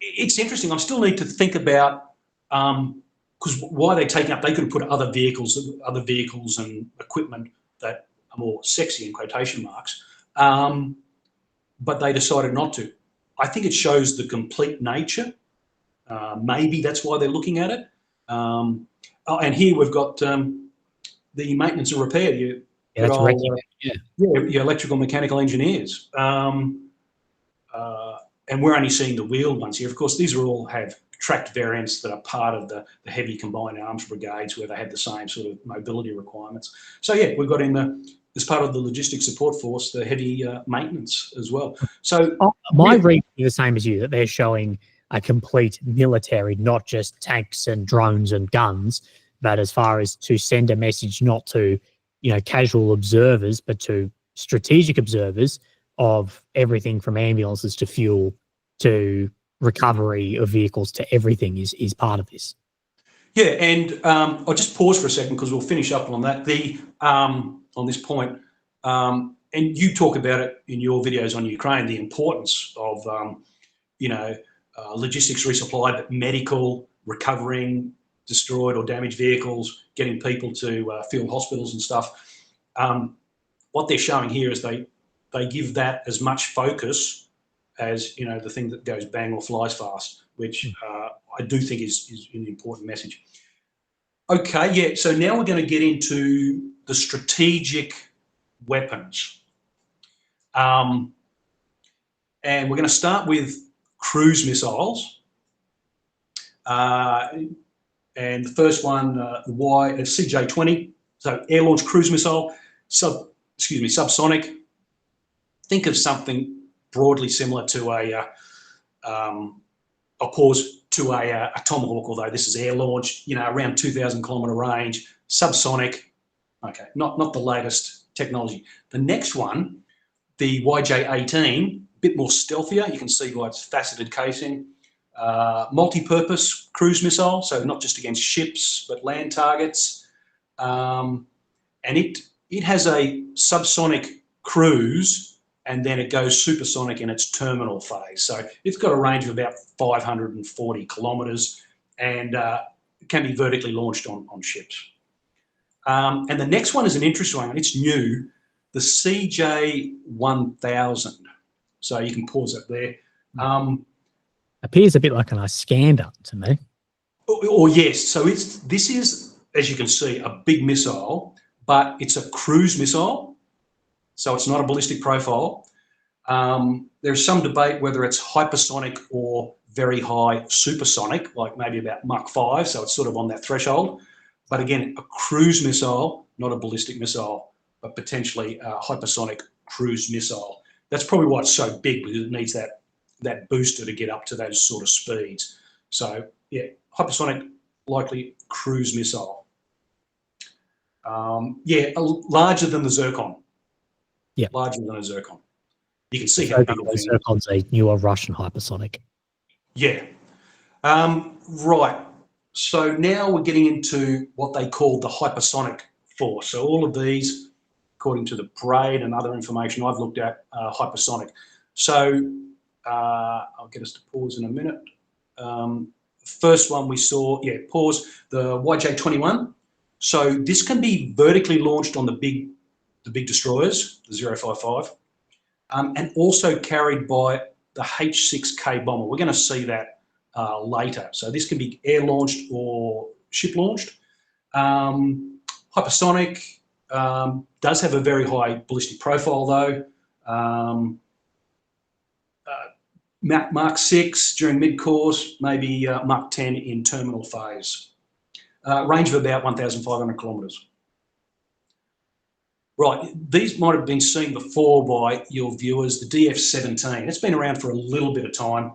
It's interesting. I still need to think about because why they're taking up. They could have put other vehicles and equipment that are more sexy in quotation marks, but they decided not to. I think it shows the complete nature. Maybe that's why they're looking at it. And here we've got the maintenance and repair. Your electrical mechanical engineers. and we're only seeing the wheeled ones here. Of course, these all have tracked variants that are part of the heavy combined arms brigades where they have the same sort of mobility requirements. So yeah, we've got as part of the logistics support force, the heavy maintenance as well. So my reading is the same as you, that they're showing a complete military, not just tanks and drones and guns, but as far as to send a message not to, casual observers, but to strategic observers of everything from ambulances to fuel to recovery of vehicles to everything is part of this. Yeah, and I'll just pause for a second because we'll finish up on that. On this point, and you talk about it in your videos on Ukraine, the importance of logistics resupply, but medical, recovering destroyed or damaged vehicles, getting people to field hospitals and stuff. What they're showing here is they give that as much focus as the thing that goes bang or flies fast, which I do think is an important message. Okay, yeah. So now we're going to get into the strategic weapons, and we're going to start with cruise missiles. And the first one, the CJ-20, so air-launched cruise missile, subsonic. Think of something broadly similar to of course, to a Tomahawk, although this is air-launched, around 2,000 kilometre range, subsonic. Okay, not the latest technology. The next one, the YJ-18, a bit more stealthier. You can see by its faceted casing. Multi-purpose cruise missile, so not just against ships but land targets, and it has a subsonic cruise, and then it goes supersonic in its terminal phase. So it's got a range of about 540 kilometres, and it can be vertically launched on ships. And the next one is an interesting one. It's new, the CJ-1000. So you can pause it there. Appears a bit like an Iskander to me. Yes. So this is, as you can see, a big missile, but it's a cruise missile. So it's not a ballistic profile. There's some debate whether it's hypersonic or very high supersonic, like maybe about Mach 5. So it's sort of on that threshold. But again, a cruise missile, not a ballistic missile, but potentially a hypersonic cruise missile. That's probably why it's so big, because it needs that booster to get up to those sort of speeds. So yeah, hypersonic, likely cruise missile. Larger than the Zircon. Yeah, larger than a Zircon. You can see how big the Zircon's a newer Russian hypersonic. Yeah. Right. So now we're getting into what they call the hypersonic force. So all of these, according to the parade and other information I've looked at, hypersonic. So I'll get us to pause in a minute. First one we saw, pause, the YJ-21. So this can be vertically launched on the big destroyers, the 055, and also carried by the H-6K bomber. We're going to see that later. So this can be air-launched or ship-launched. Hypersonic does have a very high ballistic profile, though. Mach 6 during mid-course, maybe Mach 10 in terminal phase. Range of about 1,500 kilometres. Right, these might have been seen before by your viewers, the DF-17. It's been around for a little bit of time.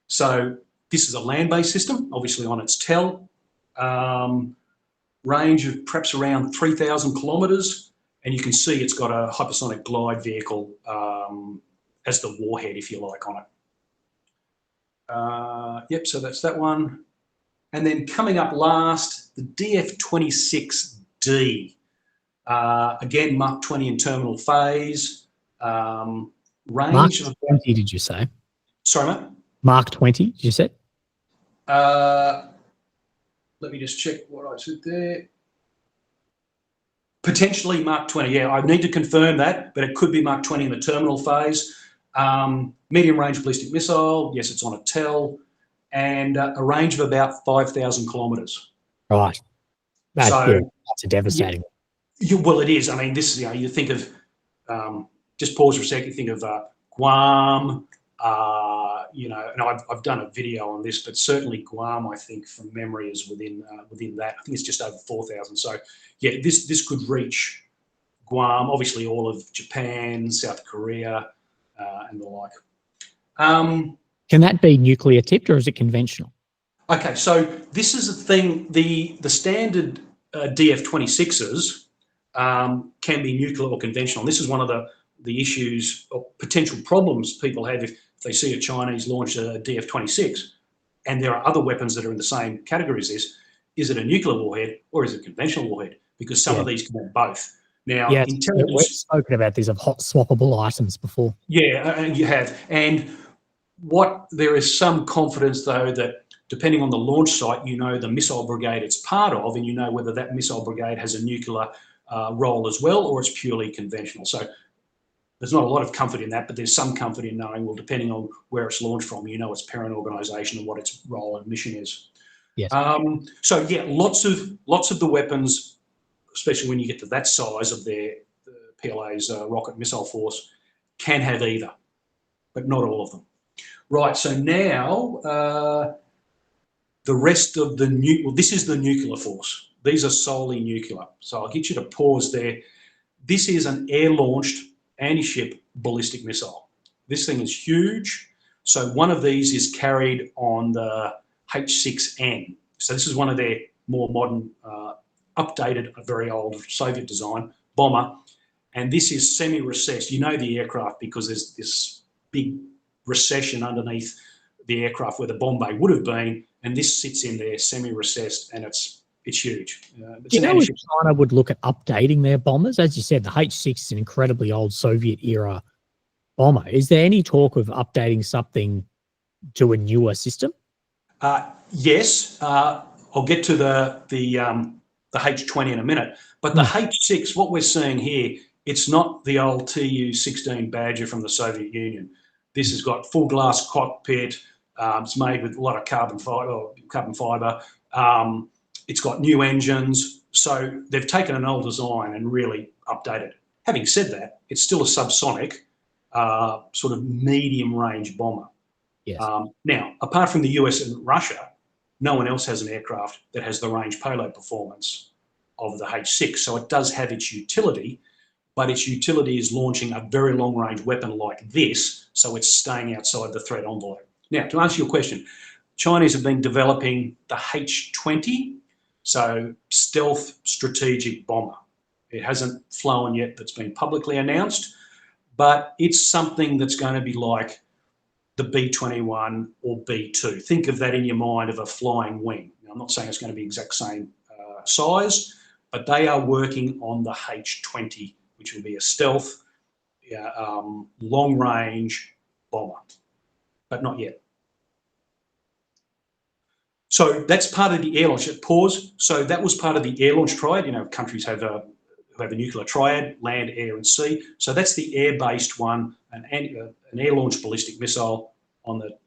So this is a land-based system, obviously on its tail. Range of perhaps around 3,000 kilometres, and you can see it's got a hypersonic glide vehicle as the warhead, if you like, on it. So that's that one. And then coming up last, the DF-26D. Again, Mach 20 in terminal phase. Range Mark 20, did you say? Sorry, mate? Mark 20, did you say? Let me just check what I said there. Potentially Mach 20, yeah. I need to confirm that, but it could be Mach 20 in the terminal phase. Medium range ballistic missile, yes, it's on a TEL, and a range of about 5,000 kilometres. Right. That's a devastating. Well, it is. I mean, this is, you think of, just pause for a second, think of Guam, You know, and I've done a video on this, but certainly Guam, I think, from memory, is within that. I think it's just over 4,000. So, yeah, this could reach Guam, obviously all of Japan, South Korea, and the like. Can that be nuclear tipped, or is it conventional? Okay, so this is the thing. The standard DF-26s can be nuclear or conventional. This is one of the issues or potential problems people have if they see a Chinese launch a DF-26, and there are other weapons that are in the same category as this. Is it a nuclear warhead or is it a conventional warhead? Because some of these can have both. Now, yeah, intelligence. We've spoken about these of hot swappable items before. Yeah, you have. And there is some confidence, though, that depending on the launch site, you know the missile brigade it's part of, and you know whether that missile brigade has a nuclear role as well, or it's purely conventional. So there's not a lot of comfort in that, but there's some comfort in knowing, well, depending on where it's launched from, you know its parent organisation and what its role and mission is. Yes. So yeah, lots of the weapons, especially when you get to that size of the PLA's rocket missile force, can have either, but not all of them. Right. So now the rest of this is the nuclear force. These are solely nuclear. So I'll get you to pause there. This is an air-launched anti-ship ballistic missile. This thing is huge. So one of these is carried on the H-6N. So this is one of their more modern, updated, very old Soviet design bomber. And this is semi-recessed. You know the aircraft because there's this big recession underneath the aircraft where the bomb bay would have been. And this sits in there semi-recessed, and it's huge. You know, if China would look at updating their bombers, as you said, the H-6 is an incredibly old Soviet era bomber. Is there any talk of updating something to a newer system? Yes. I'll get to the H-20 in a minute. But the H-6, what we're seeing here, it's not the old Tu-16 Badger from the Soviet Union. This has got full glass cockpit. It's made with a lot of carbon fibre. It's got new engines. So they've taken an old design and really updated it. Having said that, it's still a subsonic, sort of medium-range bomber. Yes. Now, apart from the US and Russia, no one else has an aircraft that has the range payload performance of the H-6. So it does have its utility, but its utility is launching a very long-range weapon like this, so it's staying outside the threat envelope. Now, to answer your question, Chinese have been developing the H-20, so stealth strategic bomber. It hasn't flown yet, that's been publicly announced, but it's something that's going to be like the B-21 or B-2. Think of that in your mind of a flying wing. Now, I'm not saying it's going to be exact same size, but they are working on the H-20, which will be a stealth, long-range bomber, but not yet. So that's part of the air launch. Pause. So that was part of the air launch triad. You know, countries have a nuclear triad, land, air, and sea. So that's the air-based one, an air-launched ballistic missile on the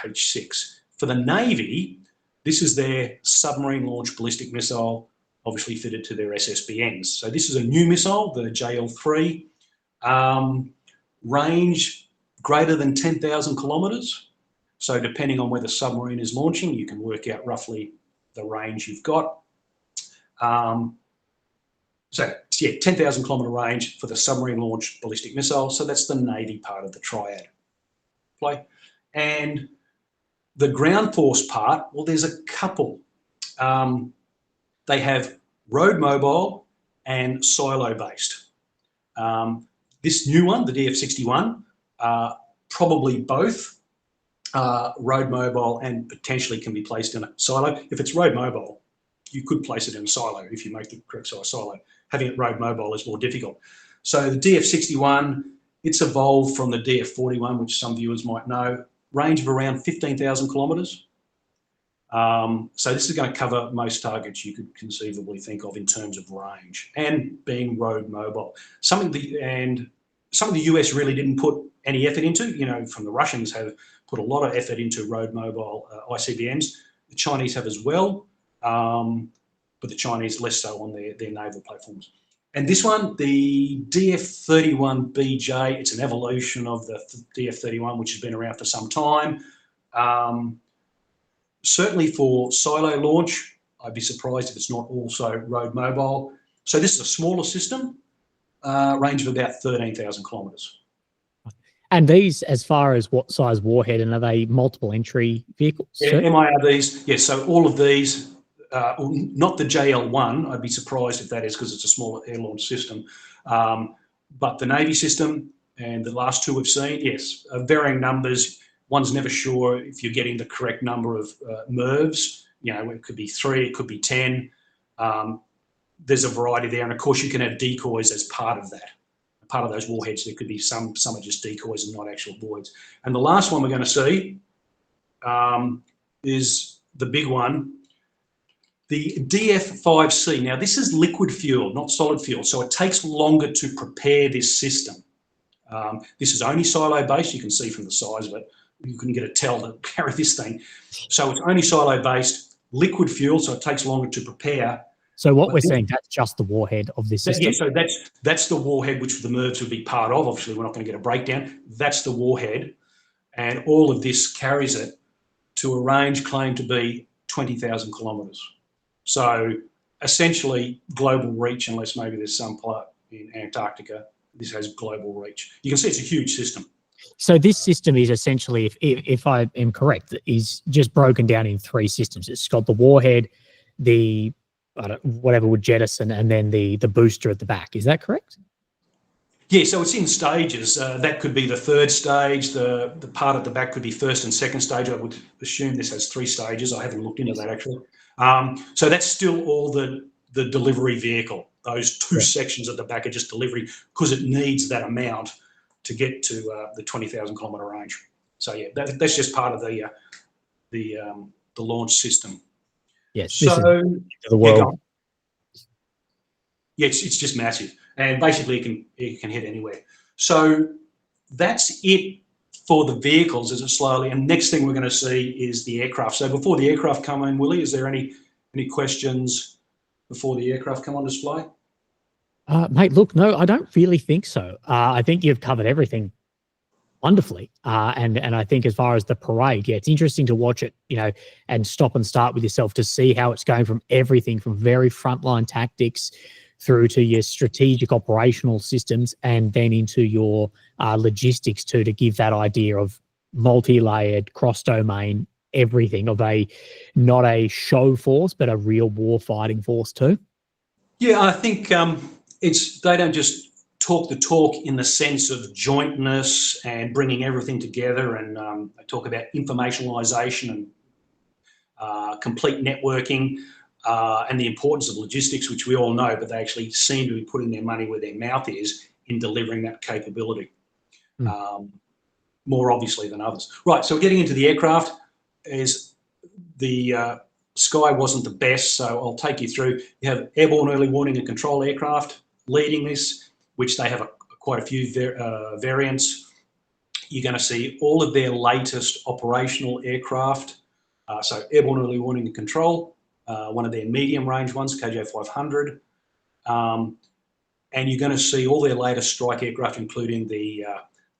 H-6. For the Navy, this is their submarine-launched ballistic missile, obviously fitted to their SSBNs. So this is a new missile, the JL-3, range greater than 10,000 kilometres. So depending on where the submarine is launching, you can work out roughly the range you've got. So yeah, 10,000 kilometre range for the submarine launched ballistic missile. So that's the Navy part of the triad. And the ground force part, well, there's a couple. They have road mobile and silo based. This new one, the DF-61, probably both road mobile and potentially can be placed in a silo. If it's road mobile, you could place it in a silo if you make the correct size silo. Having it road mobile is more difficult. So the DF-61, it's evolved from the DF-41, which some viewers might know, range of around 15,000 kilometres. So this is going to cover most targets you could conceivably think of in terms of range and being road mobile. Some of the US really didn't put any effort into, you know, from the Russians have put a lot of effort into road mobile ICBMs. The Chinese have as well, but the Chinese less so on their naval platforms. And this one, the DF-31BJ, it's an evolution of the DF-31, which has been around for some time. Certainly for silo launch, I'd be surprised if it's not also road mobile. So this is a smaller system, range of about 13,000 kilometres. And these, as far as what size warhead, and are they multiple entry vehicles? Yeah, MIRVs, yes. So all of these, not the JL1, I'd be surprised if that is, because it's a smaller air launch system. But the Navy system and the last two we've seen, yes, varying numbers. One's never sure if you're getting the correct number of MIRVs. You know, it could be 3, it could be 10. There's a variety there. And of course, you can have decoys as part of that. Part of those warheads, there could be some are just decoys and not actual warheads. And the last one we're going to see is the big one, the DF-5C. Now, this is liquid fuel, not solid fuel, so it takes longer to prepare this system. This is only silo-based. You can see from the size of it, you couldn't get a tell to carry this thing. So it's only silo-based, liquid fuel, so it takes longer to prepare. So what we're saying, that's just the warhead of this system? Yeah, so that's the warhead which the MIRVs would be part of. Obviously, we're not going to get a breakdown. That's the warhead. And all of this carries it to a range claimed to be 20,000 kilometres. So essentially global reach, unless maybe there's some part in Antarctica. This has global reach. You can see it's a huge system. So this system is essentially, if I am correct, is just broken down in 3 systems. It's got the warhead, the whatever would jettison, and then the booster at the back. Is that correct? Yeah, so it's in stages. That could be the 3rd stage. The part at the back could be 1st and 2nd stage. I would assume this has 3 stages. I haven't looked into that actually. So that's still all the delivery vehicle. Those 2 sections at the back are just delivery, because it needs that amount to get to the 20,000 kilometre range. So yeah, that's just part of the launch system. Yes. So the world. Yeah, it's just massive, and basically it can hit anywhere. So that's it for the vehicles as it slowly. And next thing we're going to see is the aircraft. So before the aircraft come in, Willie, is there any questions before the aircraft come on display? Mate, look, no, I don't really think so. I think you've covered everything wonderfully. And I think as far as the parade, yeah, it's interesting to watch it, you know, and stop and start with yourself to see how it's going from everything from very frontline tactics through to your strategic operational systems, and then into your logistics too, to give that idea of multi-layered, cross-domain, everything of not a show force, but a real war fighting force too. Yeah, I think they don't just talk the talk in the sense of jointness and bringing everything together, and they talk about informationalisation and complete networking and the importance of logistics, which we all know, but they actually seem to be putting their money where their mouth is in delivering that capability, more obviously than others. Right, so getting into the aircraft, is the sky wasn't the best, so I'll take you through. You have airborne early warning and control aircraft leading this, which they have quite a few variants. You're going to see all of their latest operational aircraft. So airborne early warning and control, one of their medium range ones, KJ500. And you're going to see all their latest strike aircraft, including the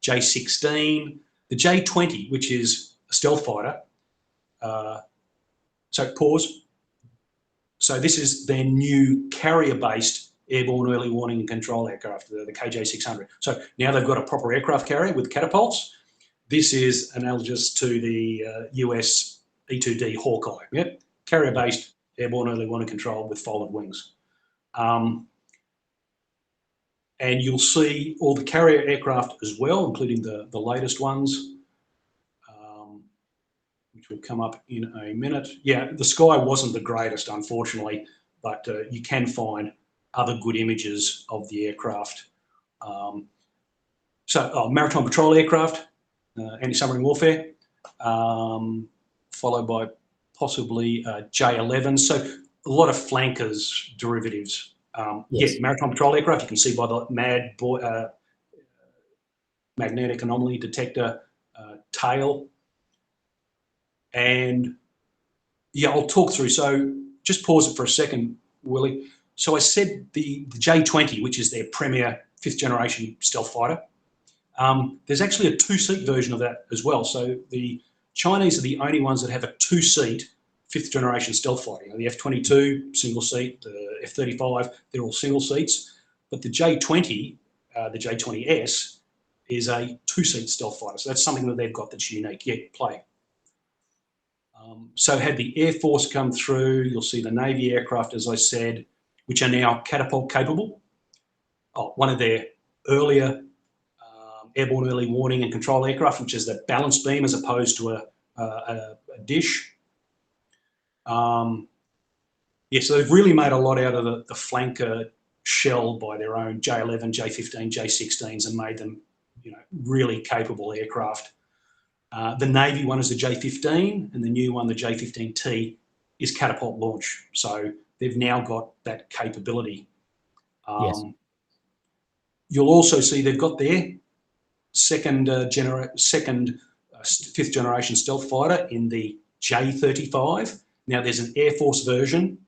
J-16, the J-20, which is a stealth fighter. So pause. So this is their new carrier-based airborne early warning and control aircraft, the KJ600. So now they've got a proper aircraft carrier with catapults. This is analogous to the US E-2D Hawkeye. Yep, carrier-based airborne early warning control with folded wings. And you'll see all the carrier aircraft as well, including the latest ones, which will come up in a minute. Yeah, the sky wasn't the greatest, unfortunately, but you can find other good images of the aircraft. Maritime patrol aircraft, anti-submarine warfare, followed by possibly J-11s. So a lot of flankers derivatives. Yes. Yeah, maritime patrol aircraft, you can see by the magnetic anomaly detector tail. And yeah, I'll talk through. So just pause it for a second, Willie. So I said the J-20, which is their premier 5th generation stealth fighter, there's actually a 2-seat version of that as well. So the Chinese are the only ones that have a 2-seat 5th generation stealth fighter. You know, the F-22, single seat, the F-35, they're all single seats. But the J-20, the J-20S, is a 2-seat stealth fighter. So that's something that they've got that's unique. Yeah, play. So had the Air Force come through, you'll see the Navy aircraft, as I said, which are now catapult capable. One of their earlier airborne early warning and control aircraft, which is the balance beam as opposed to a dish. So they've really made a lot out of the flanker shell by their own J-11, J-15, J-16s and made them, you know, really capable aircraft. The Navy one is the J-15 and the new one, the J-15T, is catapult launch. So they've now got that capability. Yes. You'll also see they've got their 5th generation stealth fighter in the J-35. Now there's an Air Force version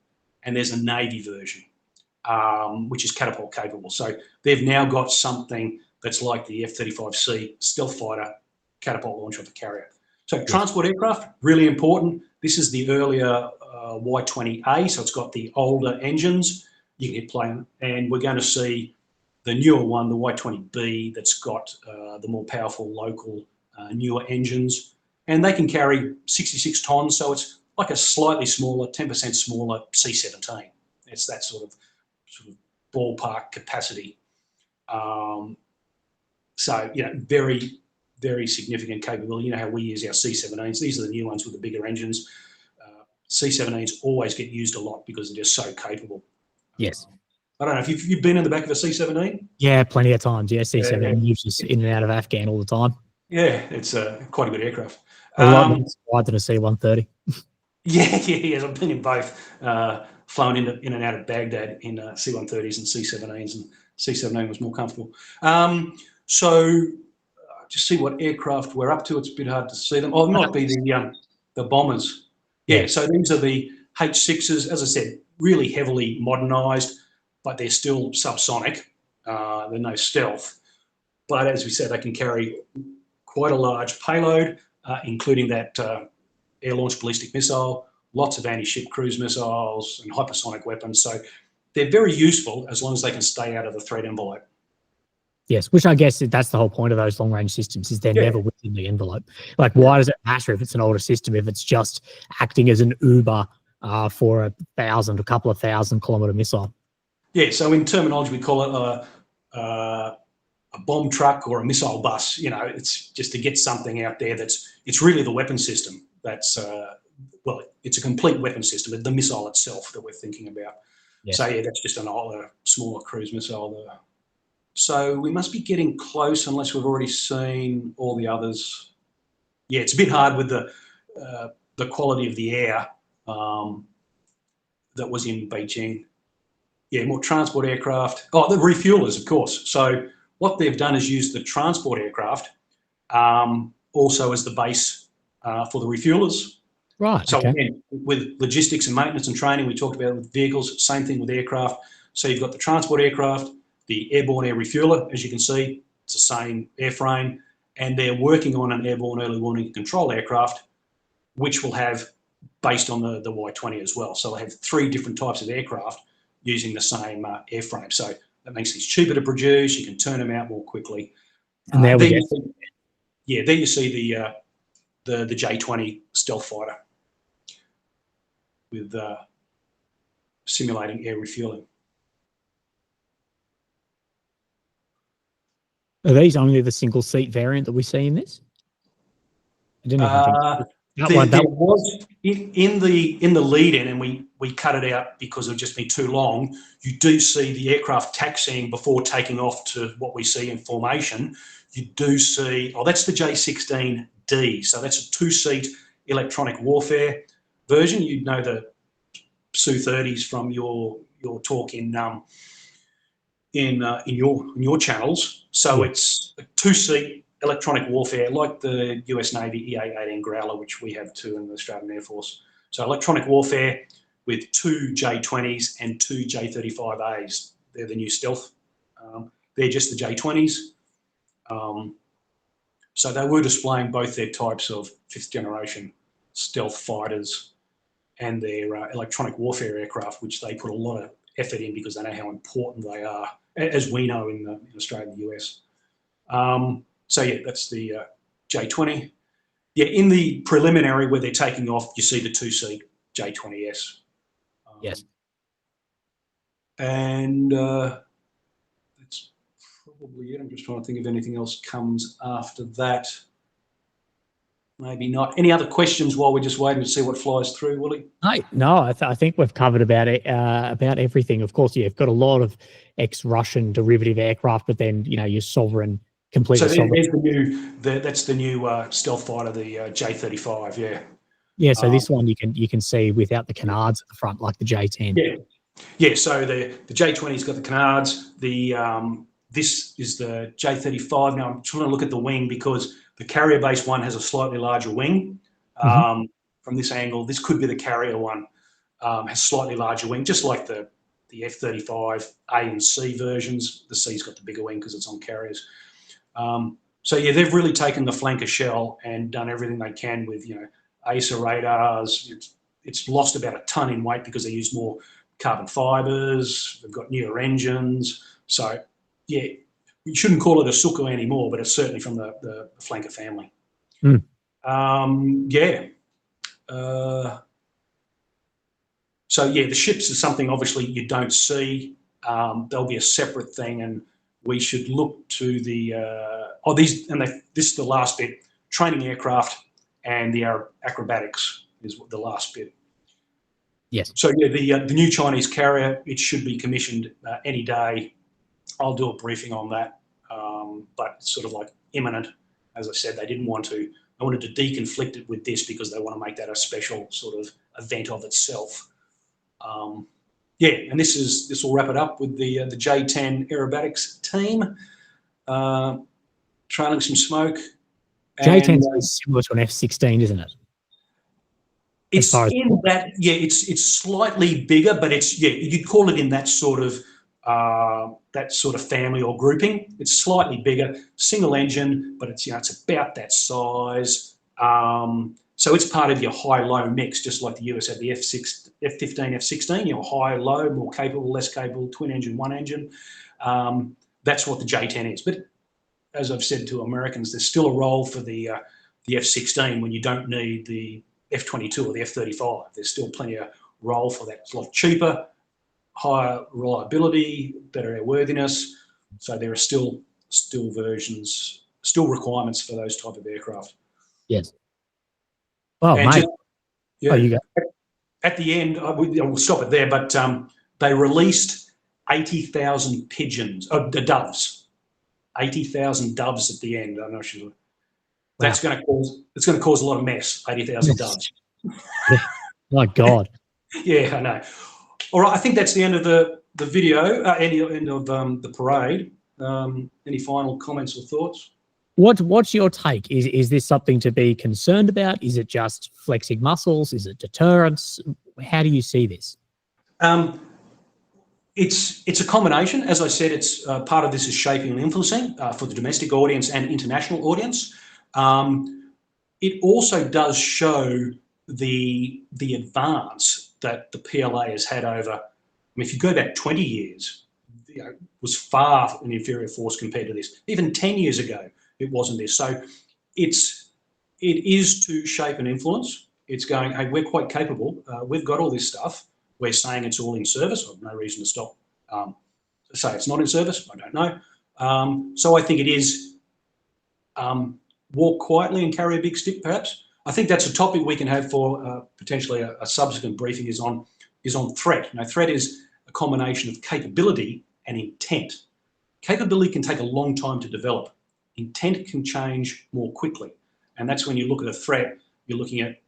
and there's a Navy version, which is catapult capable. So they've now got something that's like the F-35C stealth fighter catapult launch off a carrier. So transport aircraft, really important. This is the earlier Y-20A, so it's got the older engines. You can hit play, and we're going to see the newer one, the Y-20B, that's got the more powerful local newer engines, and they can carry 66 tonnes, so it's like a slightly smaller, 10% smaller C-17. It's that sort of ballpark capacity. So, you know, very, very significant capability. You know how we use our C-17s. These are the new ones with the bigger engines. C-17s always get used a lot because they're just so capable. Yes. I don't know if you've been in the back of a C-17. Yeah, plenty of times. Yeah, C-17 uses in and out of Afghan all the time. Yeah, it's quite a good aircraft. A lot more than a C-130. Yeah. I've been in both. Flown in and out of Baghdad in C-130s and C-17s, and C-17 was more comfortable. So just see what aircraft we're up to. It's a bit hard to see them. Oh, it might be the bombers. Yeah, so these are the H-6s. As I said, really heavily modernised, but they're still subsonic. They're no stealth. But as we said, they can carry quite a large payload, including that air-launched ballistic missile, lots of anti-ship cruise missiles and hypersonic weapons. So they're very useful as long as they can stay out of the threat envelope. Yes, which I guess that's the whole point of those long-range systems, is they're never within the envelope. Like, why does it matter if it's an older system, if it's just acting as an Uber for a couple of thousand kilometre missile? Yeah, so in terminology, we call it a bomb truck or a missile bus. You know, it's just to get something out there it's really the weapon system. That's, well, it's a complete weapon system, the missile itself that we're thinking about. Yes. So yeah, that's just an older, smaller cruise missile there. So we must be getting close unless we've already seen all the others. Yeah, it's a bit hard with the quality of the air that was in Beijing. Yeah, more transport aircraft. Oh, the refuelers, of course. So what they've done is use the transport aircraft also as the base for the refuelers. Right. So again, with logistics and maintenance and training, we talked about with vehicles, same thing with aircraft. So you've got the transport aircraft, the airborne air refueler, as you can see, it's the same airframe, and they're working on an airborne early warning and control aircraft, which will have, based on the Y-20 as well. So they have 3 different types of aircraft using the same airframe. So that makes these cheaper to produce. You can turn them out more quickly. And there we go. There you see the J-20 stealth fighter with simulating air refueling. Are these only the single seat variant that we see in this? I didn't even think there was in the lead-in, and we cut it out because it would just be too long. You do see the aircraft taxiing before taking off to what we see in formation. You do see, that's the J-16D. So that's a 2-seat electronic warfare version. You'd know the Su-30s from your talk in your channels. So it's a 2-seat electronic warfare, like the US Navy EA-18 Growler, which we have too in the Australian Air Force. So electronic warfare with 2 J-20s and 2 J-35As. They're the new stealth. They're just the J-20s. So they were displaying both their types of 5th generation stealth fighters and their electronic warfare aircraft, which they put a lot of effort in because they know how important they are, as we know in Australia and the US. So yeah, that's the J-20. Yeah, in the preliminary where they're taking off, you see the 2-seat J-20S. Yes. And that's probably it. I'm just trying to think if anything else comes after that. Maybe not. Any other questions while we're just waiting to see what flies through, Willie? No, I think we've covered about everything. Of course, you've got a lot of ex-Russian derivative aircraft, but then your sovereign, completely so sovereign. that's the new stealth fighter, the J-35. Yeah. Yeah. So this one you can see without the canards at the front, like the J-10. Yeah. Yeah. So the J-20's got the canards. This is the J-35. Now I'm trying to look at the wing because the carrier-based one has a slightly larger wing. From this angle, this could be the carrier one. Has slightly larger wing, just like the F-35 A and C versions. The C's got the bigger wing because it's on carriers. So yeah, they've really taken the flanker shell and done everything they can with AESA radars. It's lost about a ton in weight because they use more carbon fibers. They've got newer engines. So yeah, you shouldn't call it a Sukhoi anymore, but it's certainly from the flanker family. Yeah. So yeah, the ships are something obviously you don't see. There'll be a separate thing, and we should look to the this is the last bit: training aircraft and the acrobatics is the last bit. Yes. So yeah, the new Chinese carrier, it should be commissioned any day. I'll do a briefing on that, but it's sort of like imminent. As I said, they wanted to deconflict it with this because they want to make that a special sort of event of itself. Yeah, and this will wrap it up with the J-10 aerobatics team trailing some smoke. J-10 is similar to an F-16, isn't it? It's in that, yeah, it's slightly bigger, but you'd call it in that sort of family or grouping. It's slightly bigger, single engine, but it's about that size. So it's part of your high-low mix, just like the US had the F-15, F-16, high, low, more capable, less capable, twin engine, one engine. That's what the J-10 is. But as I've said to Americans, there's still a role for the F-16 when you don't need the F-22 or the F-35. There's still plenty of role for that. It's a lot cheaper, higher reliability, better airworthiness. So there are still versions, still requirements for those type of aircraft. Yes. Oh, mate. You go. At the end, we'll stop it there, but they released 80,000 pigeons, doves. 80,000 doves at the end. I'm not sure. That's going to cause a lot of mess. 80,000 doves. My God. Yeah, I know. All right, I think that's the end of the video. End of the parade. Any final comments or thoughts? What's your take? Is this something to be concerned about? Is it just flexing muscles? Is it deterrence? How do you see this? It's a combination. As I said, it's part of this is shaping and influencing for the domestic audience and international audience. It also does show the advance that the PLA has had over. I mean, if you go back 20 years, was far an inferior force compared to this. Even 10 years ago, it wasn't this. So it is to shape and influence. It's going, hey, we're quite capable. We've got all this stuff. We're saying it's all in service. I've no reason to stop. Say it's not in service. I don't know. So I think it is walk quietly and carry a big stick, perhaps. I think that's a topic we can have for potentially a subsequent briefing is on threat. Now, threat is a combination of capability and intent. Capability can take a long time to develop. Intent can change more quickly. And that's when you look at a threat, you're looking at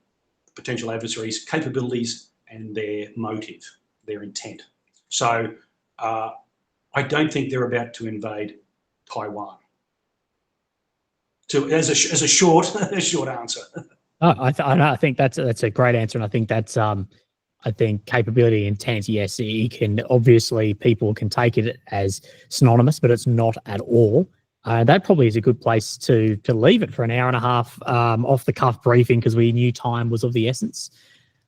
potential adversaries' capabilities and their motive, their intent. So I don't think they're about to invade Taiwan. As a short answer. I think that's a great answer, and I think that's I think capability intent, yes, it can obviously, people can take it as synonymous, but it's not at all. That probably is a good place to leave it for an hour and a half off the cuff briefing, because we knew time was of the essence.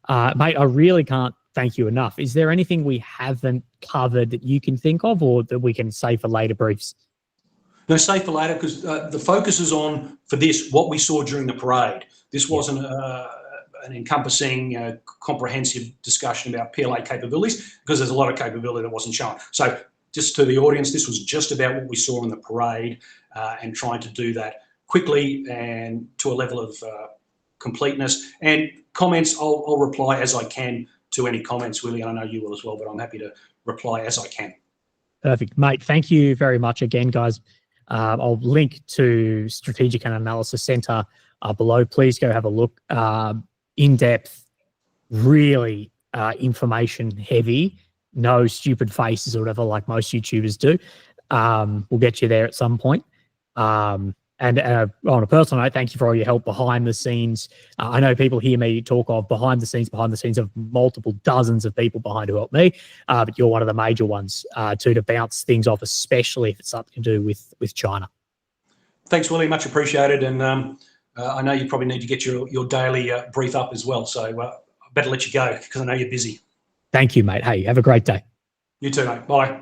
Mate, I really can't thank you enough. Is there anything we haven't covered that you can think of, or that we can save for later briefs? No, save for later, because the focus is on, for this, what we saw during the parade. This wasn't an encompassing, comprehensive discussion about PLA capabilities, because there's a lot of capability that wasn't shown. So just to the audience, this was just about what we saw in the parade, and trying to do that quickly and to a level of completeness. And comments, I'll reply as I can to any comments, Willie, and I know you will as well, but I'm happy to reply as I can. Perfect, mate. Thank you very much again, guys. I'll link to Strategic and Analysis Centre below. Please go have a look. In-depth, really information heavy, no stupid faces or whatever like most YouTubers do. We'll get you there at some point. And on a personal note, thank you for all your help behind the scenes. I know people hear me talk of behind the scenes of multiple dozens of people behind who help me, but you're one of the major ones to bounce things off, especially if it's something to do with China. Thanks, Willie. Much appreciated. And I know you probably need to get your daily brief up as well. So I better let you go, because I know you're busy. Thank you, mate. Hey, have a great day. You too, mate. Bye.